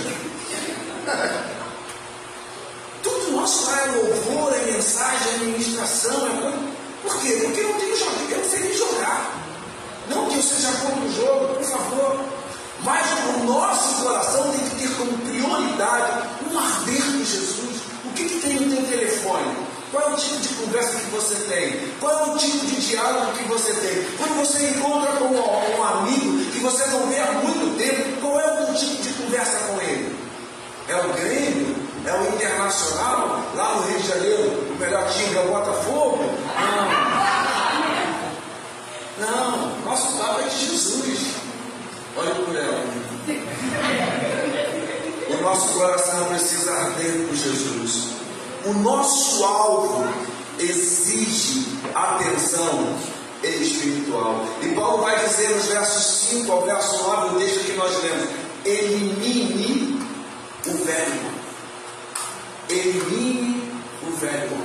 Tudo nosso lá é louvor, é mensagem, é administração, é coisa. Por quê? Porque não tenho jogo, eu não sei nem jogar. Não que eu seja contra o jogo, por favor. Mas o nosso coração tem que ter como prioridade um arder por Jesus. O que tem no teu telefone? Qual é o tipo de conversa que você tem? Qual é o tipo de diálogo que você tem? Quando você encontra com um amigo que você não vê há muito tempo, qual é o tipo de conversa com ele? É o Grêmio? É o Internacional? Lá no Rio de Janeiro, o melhor time é o Botafogo? Não, nosso papo é de Jesus. Olha por ela. O nosso coração precisa arder por Jesus. O nosso alvo exige atenção espiritual. E Paulo vai dizer nos versos 5 ao verso 9, o texto que nós lemos: elimine o velho. Elimine o velho.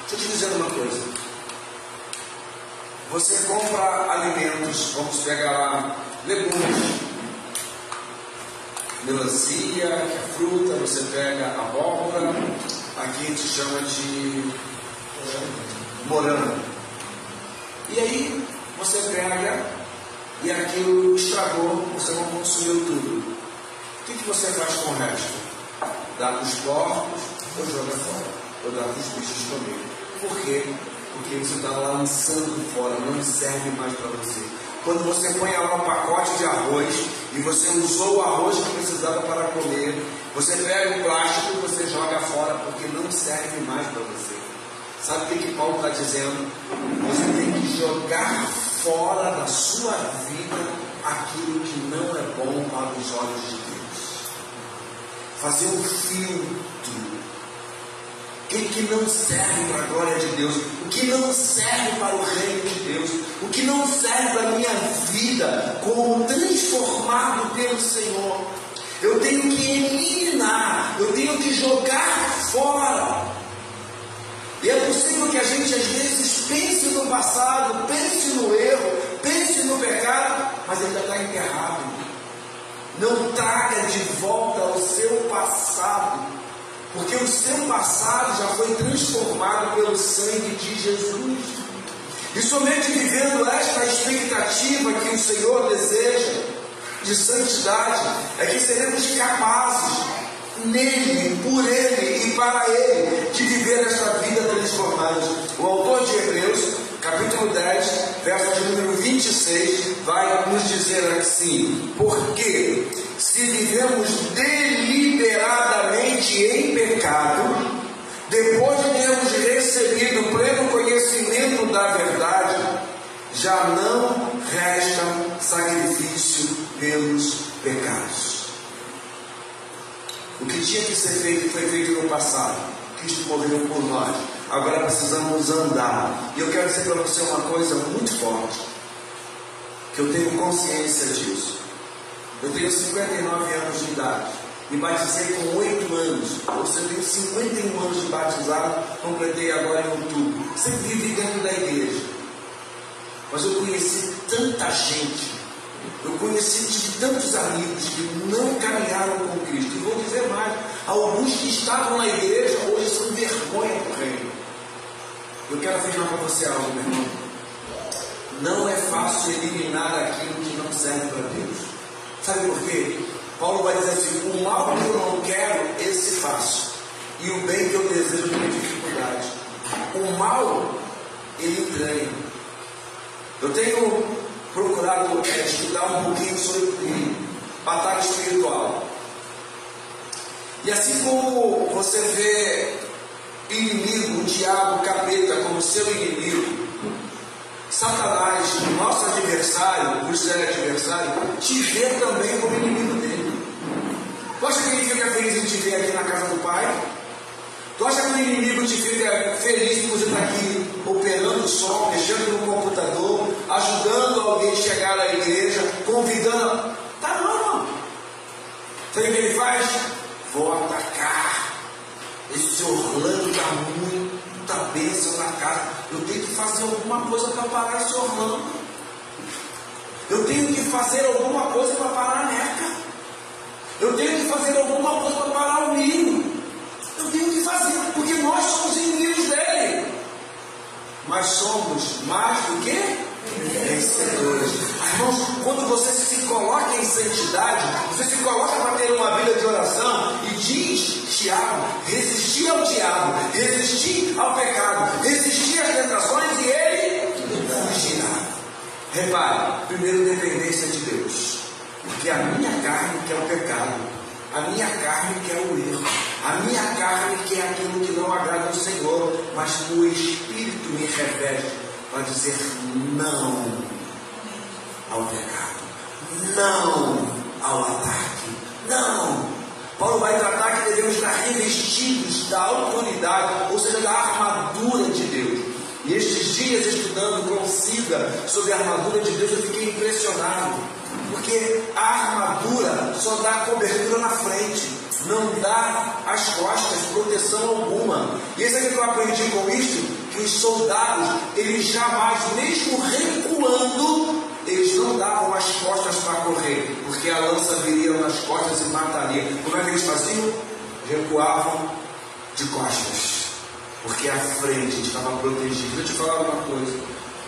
Deixa eu te dizer uma coisa. Você compra alimentos, vamos pegar lá, legumes, melancia, fruta, você pega abóbora, aqui a gente chama de morango. E aí você pega e aquilo estragou, você não consumiu tudo. O que você faz com o resto? Dá para os porcos ou joga fora? Ou dá para os bichos comer? Por quê? Porque você está lançando fora, não serve mais para você. Quando você põe lá um pacote de arroz e você usou o arroz que precisava para comer, você pega o plástico e você joga fora porque não serve mais para você. Sabe o que Paulo está dizendo? Você tem que jogar fora da sua vida aquilo que não é bom para os olhos de Deus. Fazer um filtro. O que não serve para a glória de Deus, o que não serve para o reino de Deus, o que não serve para a minha vida como transformado pelo Senhor. Eu tenho que eliminar, eu tenho que jogar fora. E é possível que a gente às vezes pense no passado, pense no erro, pense no pecado, mas ainda está enterrado. Não traga de volta o seu passado, porque o seu passado já foi transformado pelo sangue de Jesus. E somente vivendo esta expectativa que o Senhor deseja de santidade, é que seremos capazes nele, por ele e para ele, de viver esta vida transformada. O autor de Hebreus, capítulo 10, verso de número 26, vai nos dizer assim: porque se vivemos deliberadamente em pecado, depois de termos recebido o pleno conhecimento da verdade, já não resta sacrifício pelos pecados. O que tinha que ser feito foi feito no passado. Cristo morreu por nós. Agora precisamos andar. E eu quero dizer para você uma coisa muito forte, que eu tenho consciência disso. Eu tenho 59 anos de idade. Me batizei com 8 anos. Ou seja, eu tenho 51 anos de batizado. Completei agora em outubro. Sempre vivi dentro da igreja. Mas eu conheci tanta gente. Eu tive tantos amigos que não caminharam com Cristo. E vou dizer mais, alguns que estavam na igreja hoje são vergonha do reino. Eu quero afirmar para você algo, meu irmão. Não é fácil eliminar aquilo que não serve para Deus. Sabe por quê? Paulo vai dizer assim: o mal que eu não quero, esse faço, e o bem que eu desejo, tenho dificuldade. O mal, ele ganha. Eu tenho procurado estudar um pouquinho sobre batalha espiritual. E assim como você vê inimigo, o diabo, o capeta como seu inimigo, Satanás, nosso adversário, por ser adversário, te vê também como inimigo dele. Tu acha que ele fica feliz em te ver aqui na casa do Pai? Tu acha que o inimigo te fica feliz por você estar aqui operando o som, mexendo no computador, ajudando alguém a chegar à igreja, convidando? Tá não. Sabe o que ele faz? Vou atacar. Esse Orlando está muita bênção na casa. Eu tenho que fazer alguma coisa para parar esse Orlando. Eu tenho que fazer alguma coisa para parar a Neca. Eu tenho que fazer alguma coisa para parar o Ninho. Eu tenho que fazer, porque nós somos inimigos dele. Mas somos mais do que vencedores. Irmãos, quando você se coloca em santidade, você se coloca para ter uma vida de oração e diz, Tiago, resistir ao diabo, resistir ao pecado, resistir às tentações e ele fugirá. Repare, primeiro dependência de Deus, porque a minha carne quer o pecado, a minha carne quer o erro, a minha carne quer aquilo que não agrada ao Senhor, mas o Espírito me reveste para dizer não ao pecado, não ao ataque, não. Paulo vai tratar que devemos estar revestidos da autoridade, ou seja, da armadura de Deus. E estes dias, estudando Consiga sobre a armadura de Deus, eu fiquei impressionado, porque a armadura só dá cobertura na frente, não dá às costas proteção alguma. E isso é que eu aprendi com isso, que os soldados, eles jamais, mesmo recuando, eles não davam as costas para correr, porque a lança viria nas costas e mataria. Como é que eles faziam? Recuavam de costas, porque a frente estava protegida. Deixa eu te falar uma coisa: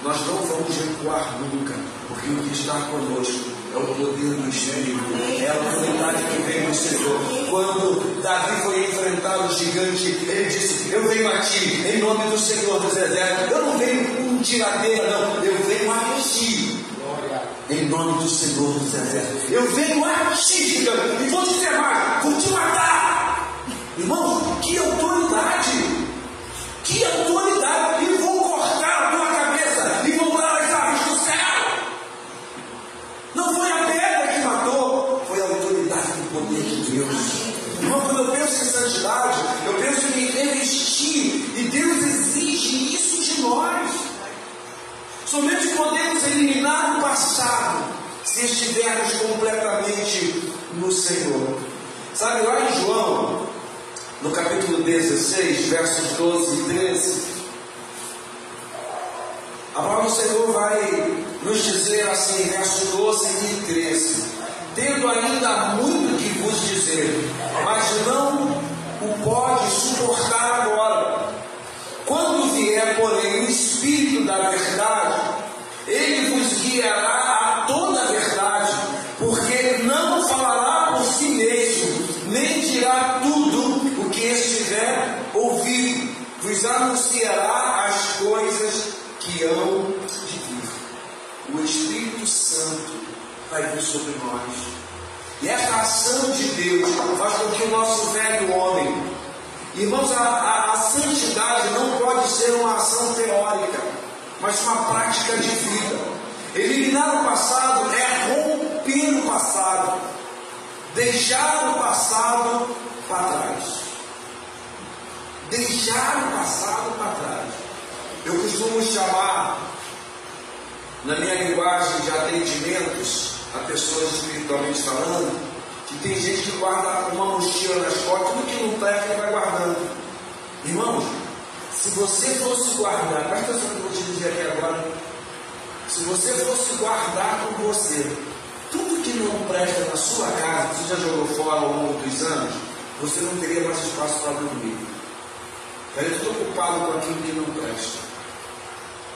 nós não vamos recuar nunca, porque o que está conosco é o poder do Espírito, é a autoridade que vem do Senhor. Quando Davi foi enfrentar o gigante, ele disse: eu venho a ti, em nome do Senhor dos Exércitos. Eu não venho com tiradeira, não, eu venho a ti, em nome do Senhor dos Exércitos. Eu venho a ti, gigante, e vou te dizer mais, vou te matar. Irmãos, que autoridade! Que autoridade! E vou cortar a tua cabeça e vou dar as aves do céu. Não foi a pedra que matou, foi a autoridade do poder de Deus. Irmão, quando eu penso em santidade, eu penso em revestir, e Deus exige isso de nós. Somente podemos eliminar o passado se estivermos completamente no Senhor. Sabe, lá em João, no capítulo 16, versos 12 e 13, a palavra do Senhor vai nos dizer assim, versos 12 e 13: tendo ainda muito que vos dizer, mas não o pode suportar agora. Quando vier, porém, o Espírito da verdade, ele vos guiará a toda a verdade, porque não falará por si mesmo, nem dirá tudo o que estiver ouvido, vos anunciará as coisas que hão de vir. O Espírito Santo vai vir sobre nós, e esta ação de Deus faz com que o nosso velho homem, irmãos, a santidade não pode ser uma ação teórica. mas uma prática de vida. Eliminar o passado é romper o passado, deixar o passado para trás. Deixar o passado para trás. Eu costumo chamar, na minha linguagem de atendimentos a pessoas espiritualmente falando, que tem gente que guarda uma mochila nas costas, tudo que não presta ele vai guardando. Irmãos, se você fosse guardar, presta atenção no que eu vou te dizer aqui agora, se você fosse guardar com você tudo que não presta na sua casa, que você já jogou fora ao longo dos anos, você não teria mais espaço para dormir. Eu estou ocupado com aquilo que não presta.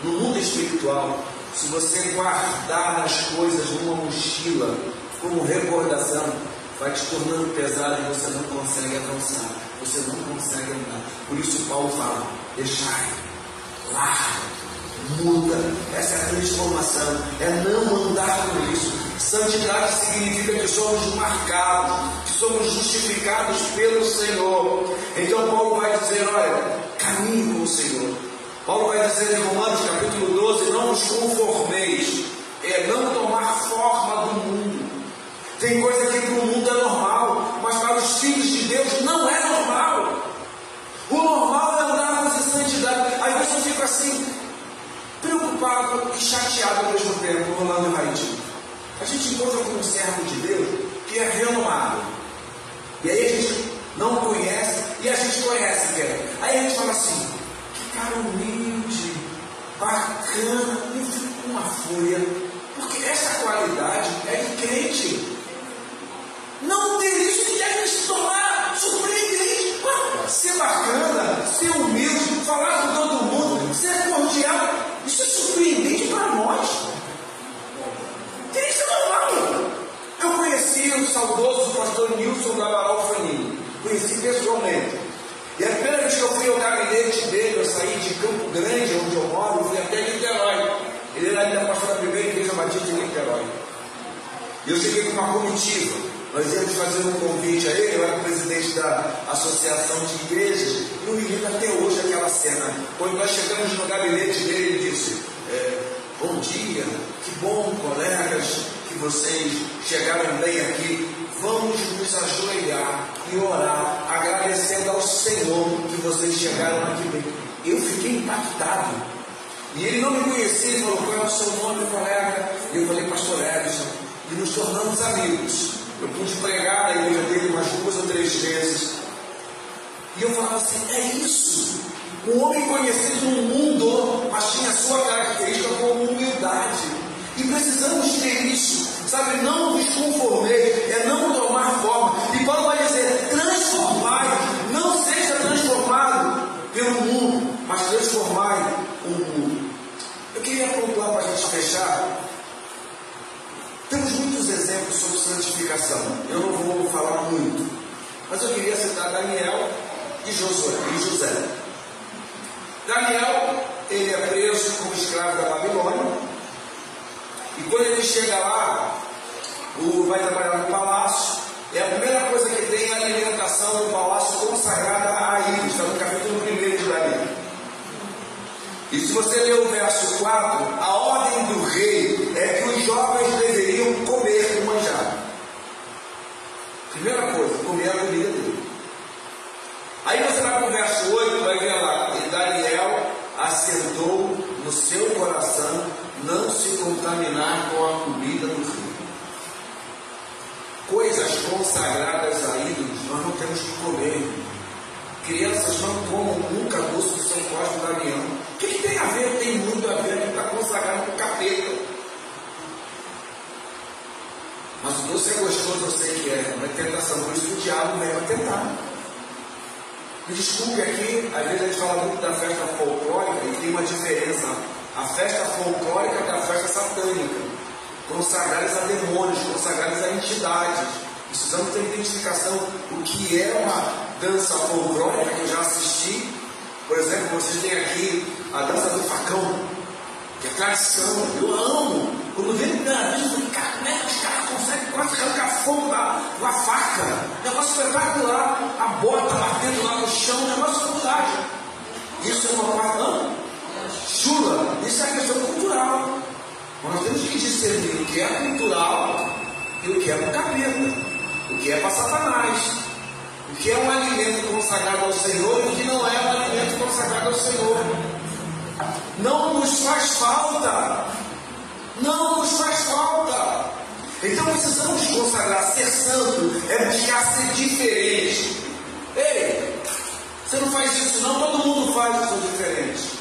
No mundo espiritual, se você guardar as coisas numa mochila como recordação, vai te tornando pesado e você não consegue avançar, você não consegue andar. Por isso Paulo fala, deixai, larga, muda. Essa é a transformação, é não andar com isso. Santidade significa que somos marcados, que somos justificados pelo Senhor. Então Paulo vai dizer, olha, caminhe com o Senhor. Paulo vai dizer em Romanos capítulo 12, não os conformeis, é não tomar forma do mundo. Tem coisa que para o mundo é normal, mas para os filhos de Deus não é normal. O normal é andarmos em santidade. Aí você fica assim, preocupado e chateado ao mesmo tempo, Rolando e Raidinho. A gente encontra com um servo de Deus que é renomado. E aí a gente não conhece, e a gente conhece, quer. Aí a gente fala assim, que cara humilde, bacana, eu fico com uma fúria, porque essa qualidade é de crente. Não ter isso que deve se tornar surpreendente. Ser bacana, ser humilde, falar com todo mundo, ser cordial, isso é surpreendente para nós. Isso é normal. Eu conheci o saudoso pastor Nilson da Amaral Fanini, conheci pessoalmente. E a primeira vez que eu fui ao gabinete dele, eu saí de Campo Grande, onde eu moro, eu fui até Niterói. Ele era ainda pastor da primeira igreja batista de Niterói. E eu cheguei com uma comitiva. Nós íamos fazer um convite a ele, eu era o presidente da Associação de Igrejas, e eu me lembro até hoje aquela cena. Quando nós chegamos no gabinete dele, ele disse, bom dia, que bom, colegas, que vocês chegaram bem aqui. Vamos nos ajoelhar e orar, agradecendo ao Senhor que vocês chegaram aqui bem. Eu fiquei impactado. E ele não me conhecia, ele falou, qual é o seu nome, colega? E eu falei, pastor Edson. E nos tornamos amigos. Eu pude pregar na igreja dele umas 2 ou 3 vezes. E eu falava assim, é isso. Um homem conhecido no mundo, mas tinha a sua característica como humildade. E precisamos ter isso. Sabe, não vos conformei, é não tomar forma. E Paulo vai dizer, transformai, não seja transformado pelo mundo, mas transformai o mundo. Eu queria pontuar para a gente fechar. Temos muitos exemplos sobre santificação. Eu não vou falar muito, mas eu queria citar Daniel e José. Daniel, ele é preso como escravo da Babilônia. E quando ele chega lá, vai trabalhar no palácio. E a primeira coisa que tem é a alimentação do palácio consagrada a ídolos. Está no capítulo 1 de Daniel. E se você ler o verso 4, a ordem do rei é que os jovens deveriam comer o manjar. Primeira coisa, comer a comida dele. Aí você vai para o verso 8, vai ver lá, e Daniel assentou no seu coração não se contaminar com a comida do rei. Coisas consagradas a ídolos nós não temos que comer. Crianças não comam nunca doce do São Cosme da Damião. O que tem a ver? Tem muito a ver, que está consagrado com o capeta. Mas o doce é gostoso, eu sei que é, não é tentação, por isso que o diabo vem para tentar. Me desculpe aqui, às vezes a gente fala muito da festa folclórica e tem uma diferença. A festa folclórica da festa satânica, consagradas a demônios, consagradas a entidades. Precisamos ter identificação o que é uma dança folclórica que eu já assisti. Por exemplo, vocês têm aqui a dança do facão, que é tradição, eu amo. Quando vem a primeira vez, eu falei, cara, como é que os caras conseguem quase arrancar fogo da faca? Negócio espetacular, a bota batendo lá no chão, negócio fantástico. Isso é uma parte, não? Chula, isso é a questão cultural. Nós temos que discernir o que é cultural e o que é para o capeta, o que é para Satanás, o que é um alimento consagrado ao Senhor e o que não é um alimento consagrado ao Senhor. Não nos faz falta. Não nos faz falta. Então precisamos consagrar. Ser santo é buscar ser diferente. Ei, você não faz isso não, todo mundo faz, eu sou diferente.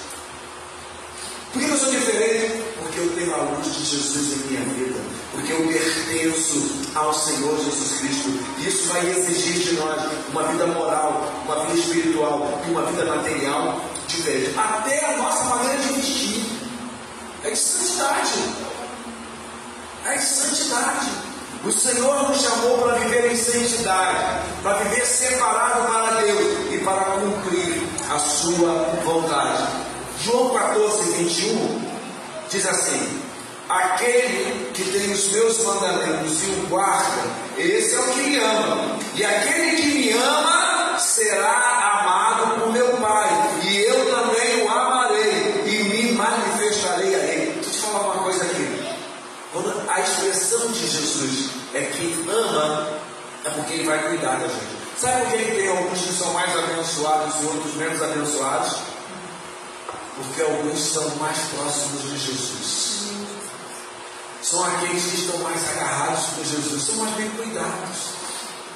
Por que eu sou diferente? Porque eu tenho a luz de Jesus em minha vida. Porque eu pertenço ao Senhor Jesus Cristo. Isso vai exigir de nós uma vida moral, uma vida espiritual e uma vida material diferente. Até a nossa maneira de vestir. É de santidade. É de santidade. O Senhor nos chamou para viver em santidade, para viver separado para Deus e para cumprir a sua vontade. João 14, 21 diz assim: aquele que tem os meus mandamentos e o guarda, esse é o que me ama. E aquele que me ama será amado por meu Pai, e eu também o amarei e me manifestarei a ele. Deixa eu te falar uma coisa aqui. Quando a expressão de Jesus é que ama, é porque ele vai cuidar da gente. Sabe por que ele tem alguns que são mais abençoados e outros menos abençoados? Porque alguns são mais próximos de Jesus. São aqueles que estão mais agarrados com Jesus, são mais bem cuidados.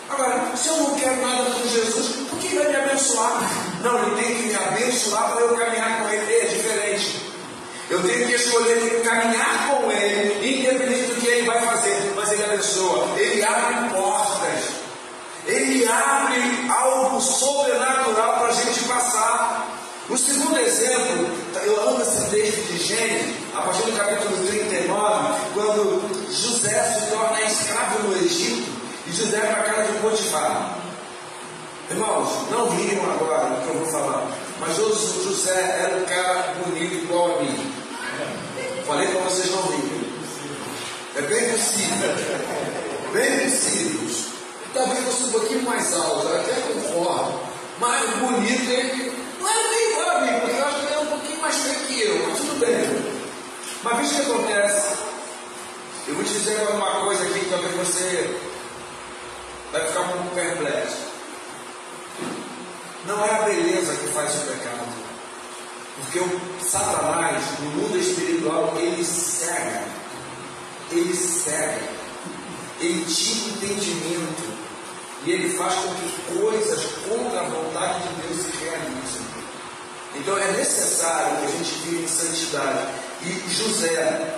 Agora, se eu não quero nada com Jesus, por que ele vai me abençoar? Não, ele tem que me abençoar para eu caminhar com ele. É diferente. Eu tenho que escolher caminhar com ele, independente do que ele vai fazer, mas ele abençoa. Ele abre portas. Ele abre algo sobrenatural para a gente passar. O segundo exemplo, eu amo esse texto de Gênesis, a partir do capítulo 39, quando José se torna escravo no Egito e José vai para a casa de Potifar. Irmãos, não riam agora do que eu vou falar, mas José era um cara bonito igual a mim. Falei para vocês não rirem. É bem possível. Bem possível. Talvez fosse um pouquinho mais alto, eu até concordo. Mas bonito ele não era nem igual a mim, porque eu acho que ele é um pouquinho mais feio que eu, mas tudo bem. Mas veja o que acontece. Eu vou te dizer agora uma coisa aqui que talvez você vai ficar um pouco perplexo. Não é a beleza que faz o pecado. Porque o Satanás, no mundo espiritual, ele cega. Ele cega. Ele tira entendimento. E ele faz com que coisas contra a vontade de Deus se realizem. Então é necessário que a gente viva em santidade. E José,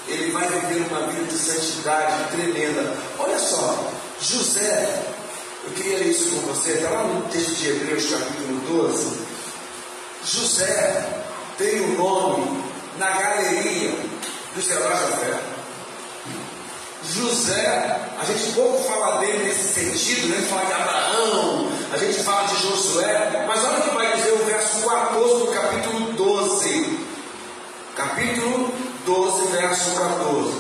ele vai viver uma vida de santidade tremenda. Olha só, José, eu queria ler isso com você, está lá no texto de Hebreus capítulo 12. José tem o nome na galeria dos heróis da fé. José, a gente pouco fala dele nesse sentido, né? A gente fala de Abraão, a gente fala de Josué, mas olha o que vai dizer o verso 14 do capítulo 12. Capítulo 12, verso 14.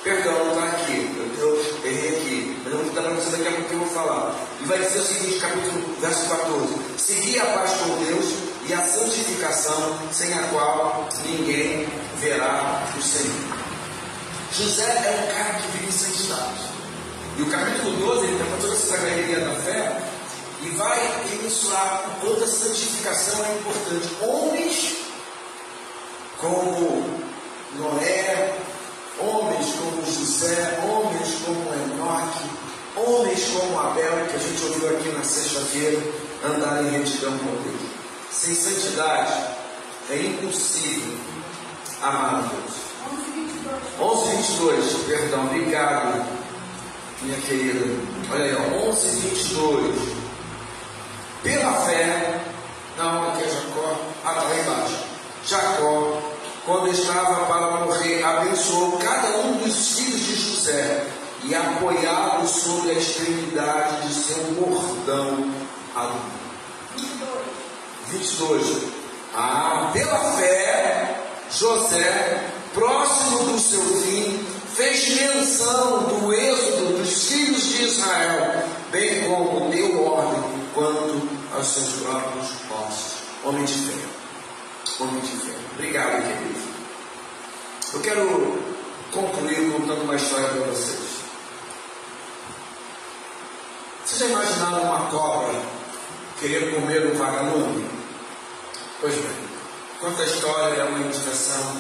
Perdão, não está aqui, eu errei aqui, mas eu vou dar para vocês daqui a pouco que eu vou falar. E vai dizer o seguinte, capítulo, verso 14: segui a paz com Deus e a santificação, sem a qual ninguém verá o Senhor. José é um cara que vive em santidade. E o capítulo 12, ele tem toda essa galeria da fé e vai mensurar o quanto a santificação é importante. Homens como Noé, homens como José, homens como Enoque, homens como Abel, que a gente ouviu aqui na sexta-feira, andar em retidão com Deus. Sem santidade é impossível amar a Deus. 11:22, perdão, obrigado, minha querida. Olha aí, 11:22. Pela fé, não, aqui é Jacó, lá embaixo. Jacó, quando estava para morrer, abençoou cada um dos filhos de José e apoiado sobre a extremidade de seu bordão adulto. 22. Pela fé, José, próximo do seu fim, fez menção do êxodo dos filhos de Israel, bem como deu ordem quanto aos seus próprios ossos. Homem de fé. Homem de fé. Obrigado, querido. Eu quero concluir contando uma história para vocês. Vocês já imaginaram uma cobra querer comer um vagalume? Pois bem, conta a história, é uma indicação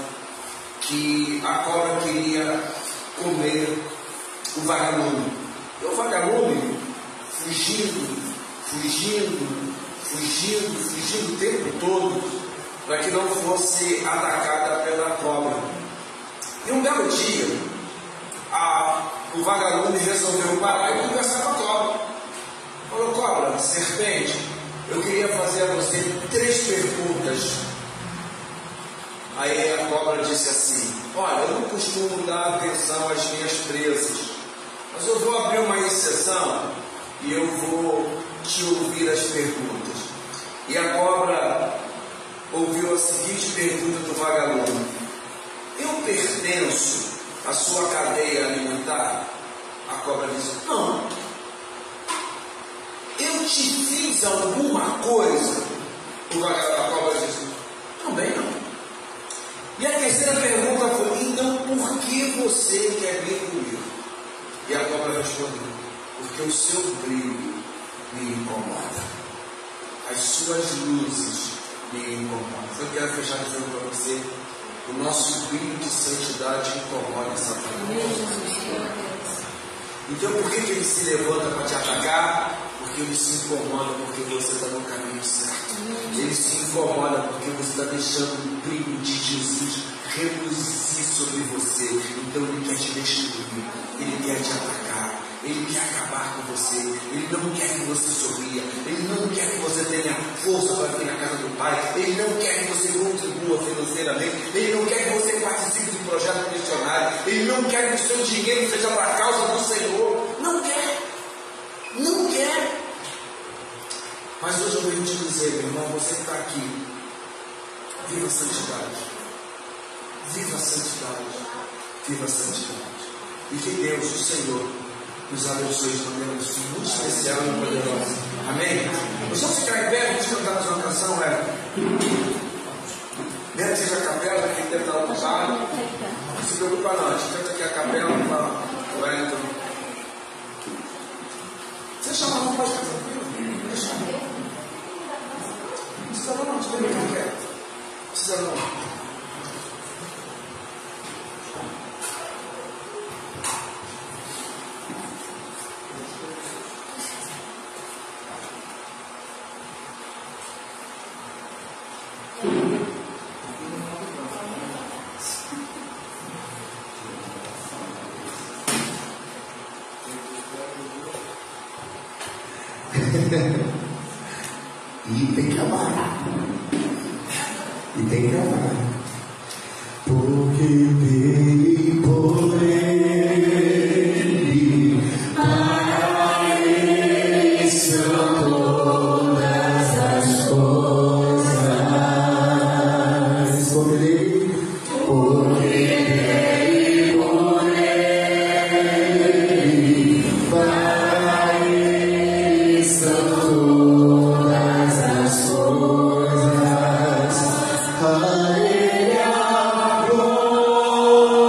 que a cobra queria comer o vagalume. E o vagalume fugindo o tempo todo para que não fosse atacada pela cobra. E um belo dia, o vagalume resolveu parar e conversar com a cobra. Falou: cobra, serpente, eu queria fazer a você 3 perguntas. Aí a cobra disse assim: olha, eu não costumo dar atenção às minhas presas, mas eu vou abrir uma exceção e eu vou te ouvir as perguntas. E a cobra ouviu a seguinte pergunta do vagalume: eu pertenço à sua cadeia alimentar? A cobra disse: não. Eu te fiz alguma coisa? A cobra disse: também não. E a terceira pergunta foi: então por que você quer vir comigo? E a cobra respondeu: porque o seu brilho me incomoda, as suas luzes me incomodam. Eu quero fechar dizendo para você: o nosso brilho de santidade incomoda Satanás. Então por que ele se levanta para te atacar? Porque ele se incomoda porque você está no caminho certo. Ele se incomoda porque você está deixando o brilho de Jesus reluzir sobre você. Então ele quer te destruir, ele quer te atacar, ele quer acabar com você, ele não quer que você sorria, ele não quer que você tenha força para vir na casa do Pai, ele não quer que você contribua financeiramente, ele não quer que você participe de projeto missionário, ele não quer que o seu dinheiro seja para a causa do Senhor. Não quer. Não quer. Mas hoje eu venho te dizer, meu irmão, você que está aqui, viva a santidade. Viva a santidade. Viva a santidade. E que Deus, o Senhor, nos abençoe de maneira muito especial e poderosa. Amém? Nós vamos ficar em pé, vamos cantar mais uma canção, Mesmo que seja a capela, quem deve estar ocupado, não se preocupa não, a gente canta aqui a capela para o Wellington. Você chama a mão, pode ficar tranquilo? Deixa eu ver. Não precisa não, fica bem quieto. Não precisa não. E tem que amar. E tem que amar. Porque dele, por ele, para ele são todas as coisas. Por ele, por ele, por ele, para ele são todas as coisas. A ele a glória.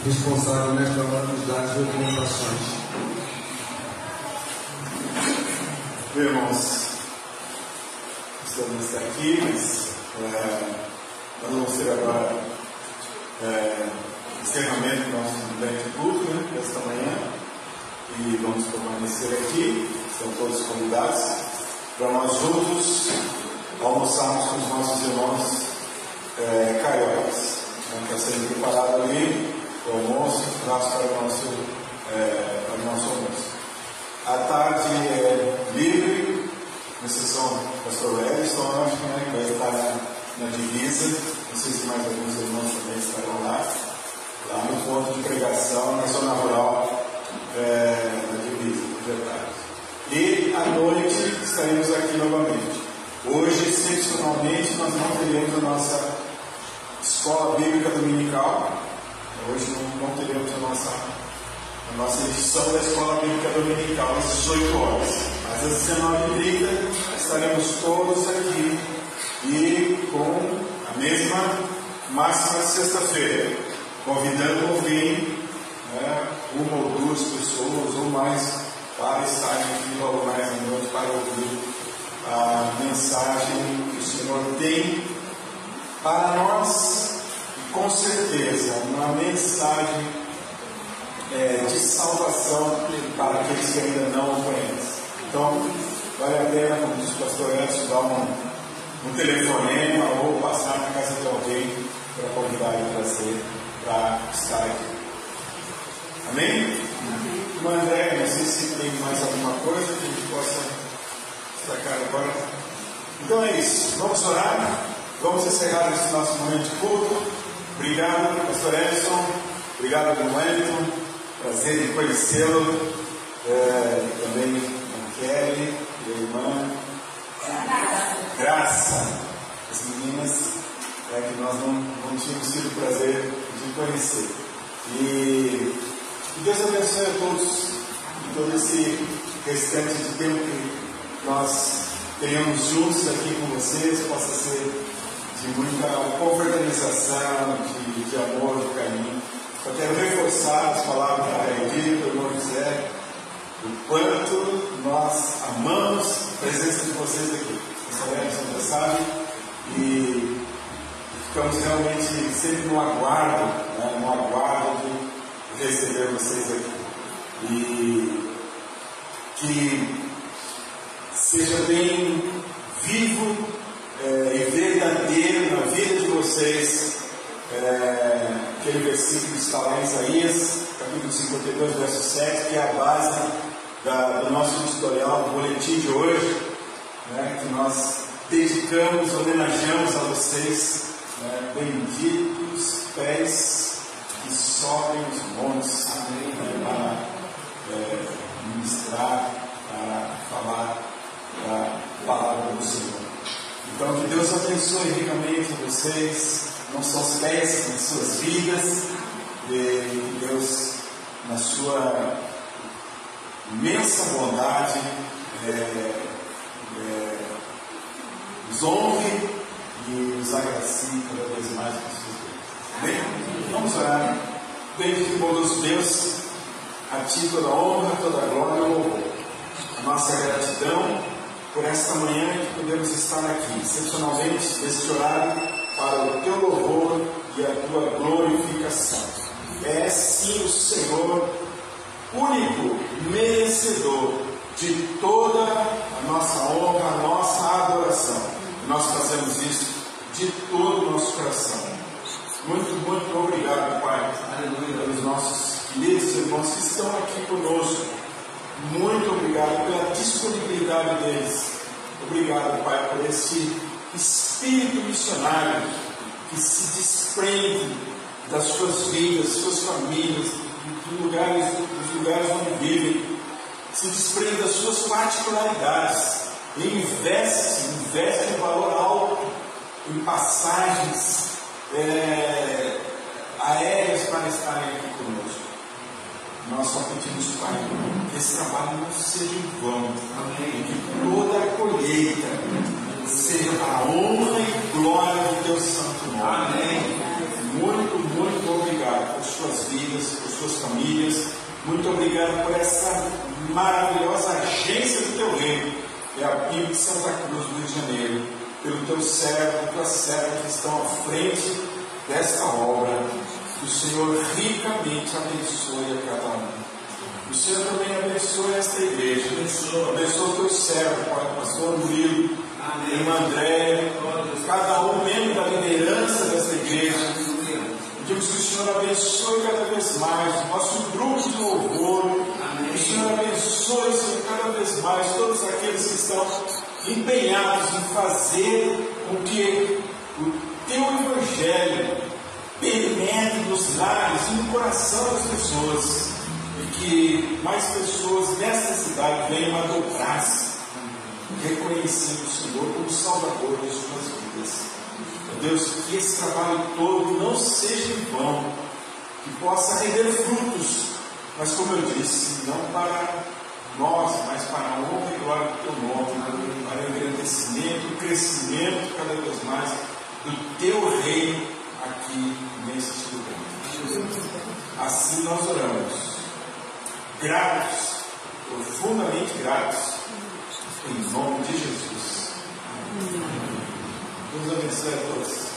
Responsável nesta hora dos dados de orientações. Irmãos, estamos aqui, mas nós vamos ter agora encerramento do nosso grande culto, né, desta manhã, e vamos permanecer aqui, estão todos convidados, para nós juntos almoçarmos com os nossos irmãos cariocas. Está sendo preparado ali o almoço, traz para o nosso almoço. A tarde é livre, com exceção do pastor Edson, acho, né, que vai estar na divisa. Não sei se mais alguns irmãos também estarão lá no ponto de pregação, na zona rural, na divisa, verdade. E à noite estaremos aqui novamente. Hoje, excepcionalmente, nós não teremos a nossa escola bíblica dominical. Hoje não teremos a nossa edição da escola bíblica dominical às 18 horas. Mas às 19h30 estaremos todos aqui e com a mesma máxima sexta-feira, convidando a vir uma ou duas pessoas ou mais para estarem aqui logo mais à noite para ouvir a mensagem que o Senhor tem para nós. Com certeza, uma mensagem de salvação para aqueles que ainda não o conhecem. Então, vale a pena, como diz o pastor Edson, dar um telefonema ou passar na casa de alguém para convidar e trazer para estar aqui. Amém? Irmã André, não sei se tem mais alguma coisa que a gente possa destacar agora. Então é isso. Vamos orar. Vamos encerrar esse nosso momento de culto. Obrigado, pastor Edson. Obrigado, irmão Wellington. Prazer em conhecê-lo. Também a Kelly e a irmã Graça. As meninas que nós não tínhamos tido o prazer de conhecer. E Deus abençoe a todos em todo esse restante de tempo que nós tenhamos juntos aqui com vocês, possa ser de muita confraternização, de amor, de carinho. Eu quero reforçar as palavras da Raidinha, do irmão José, o quanto nós amamos a presença de vocês aqui. Vocês já sabem, e ficamos realmente sempre no aguardo, de receber vocês aqui. E que seja bem vivo e verdadeiro na vida de vocês aquele versículo que está lá em Isaías, capítulo 52, verso 7, que é a base do nosso editorial, do boletim de hoje, que nós dedicamos, homenageamos a vocês, benditos pés que sobem os montes, para ministrar, para falar da palavra do Senhor. Então, que Deus abençoe ricamente vocês, não só os pés, mas suas vidas, e Deus, na sua imensa bondade, nos honre e nos agracie cada vez mais com suas vidas. Amém? Vamos orar. Bendito e bondoso Deus, a Ti toda a honra, toda a glória e o louvor. A nossa gratidão por esta manhã que podemos estar aqui, excepcionalmente neste horário, para o Teu louvor e a Tua glorificação. É sim o Senhor, único merecedor de toda a nossa honra, a nossa adoração. E nós fazemos isso de todo o nosso coração. Muito, muito obrigado, Pai, pelos nossos queridos irmãos que estão aqui conosco. Muito obrigado pela disponibilidade deles. Obrigado, Pai, por esse espírito missionário que se desprende das suas vidas, suas famílias, dos lugares onde vivem, se desprende das suas particularidades e investe em valor alto em passagens aéreas para estarem aqui conosco. Nós só pedimos, Pai, que esse trabalho não seja em vão, e que toda a colheita seja para a honra e glória do Teu santo nome. Amém. Muito, muito obrigado por suas vidas, por suas famílias. Muito obrigado por essa maravilhosa agência do Teu reino, é a PIB de Santa Cruz do Rio de Janeiro, pelo Teu servo, tua serva que estão à frente desta obra. Que o Senhor ricamente abençoe a cada um. O Senhor também abençoe esta igreja. Abençoe o Teu servo, Pai, pastor Murilo, irmã Andréia, cada um membro da liderança desta igreja. Pedimos que o Senhor abençoe cada vez mais o nosso grupo de louvor. Que o Senhor abençoe, Senhor, cada vez mais todos aqueles que estão empenhados em fazer com que o Teu Evangelho penetre nos lares e no coração das pessoas, e que mais pessoas nesta cidade venham a dobrar-se, reconhecendo o Senhor como Salvador de suas vidas. Deus, que esse trabalho todo não seja em vão, que possa render frutos, mas como eu disse, não para nós, mas para a honra e glória do Teu nome, para o engrandecimento, o crescimento cada vez mais do Teu reino aqui neste lugar. Assim nós oramos, gratos, profundamente gratos, em nome de Jesus. Deus abençoe a todos.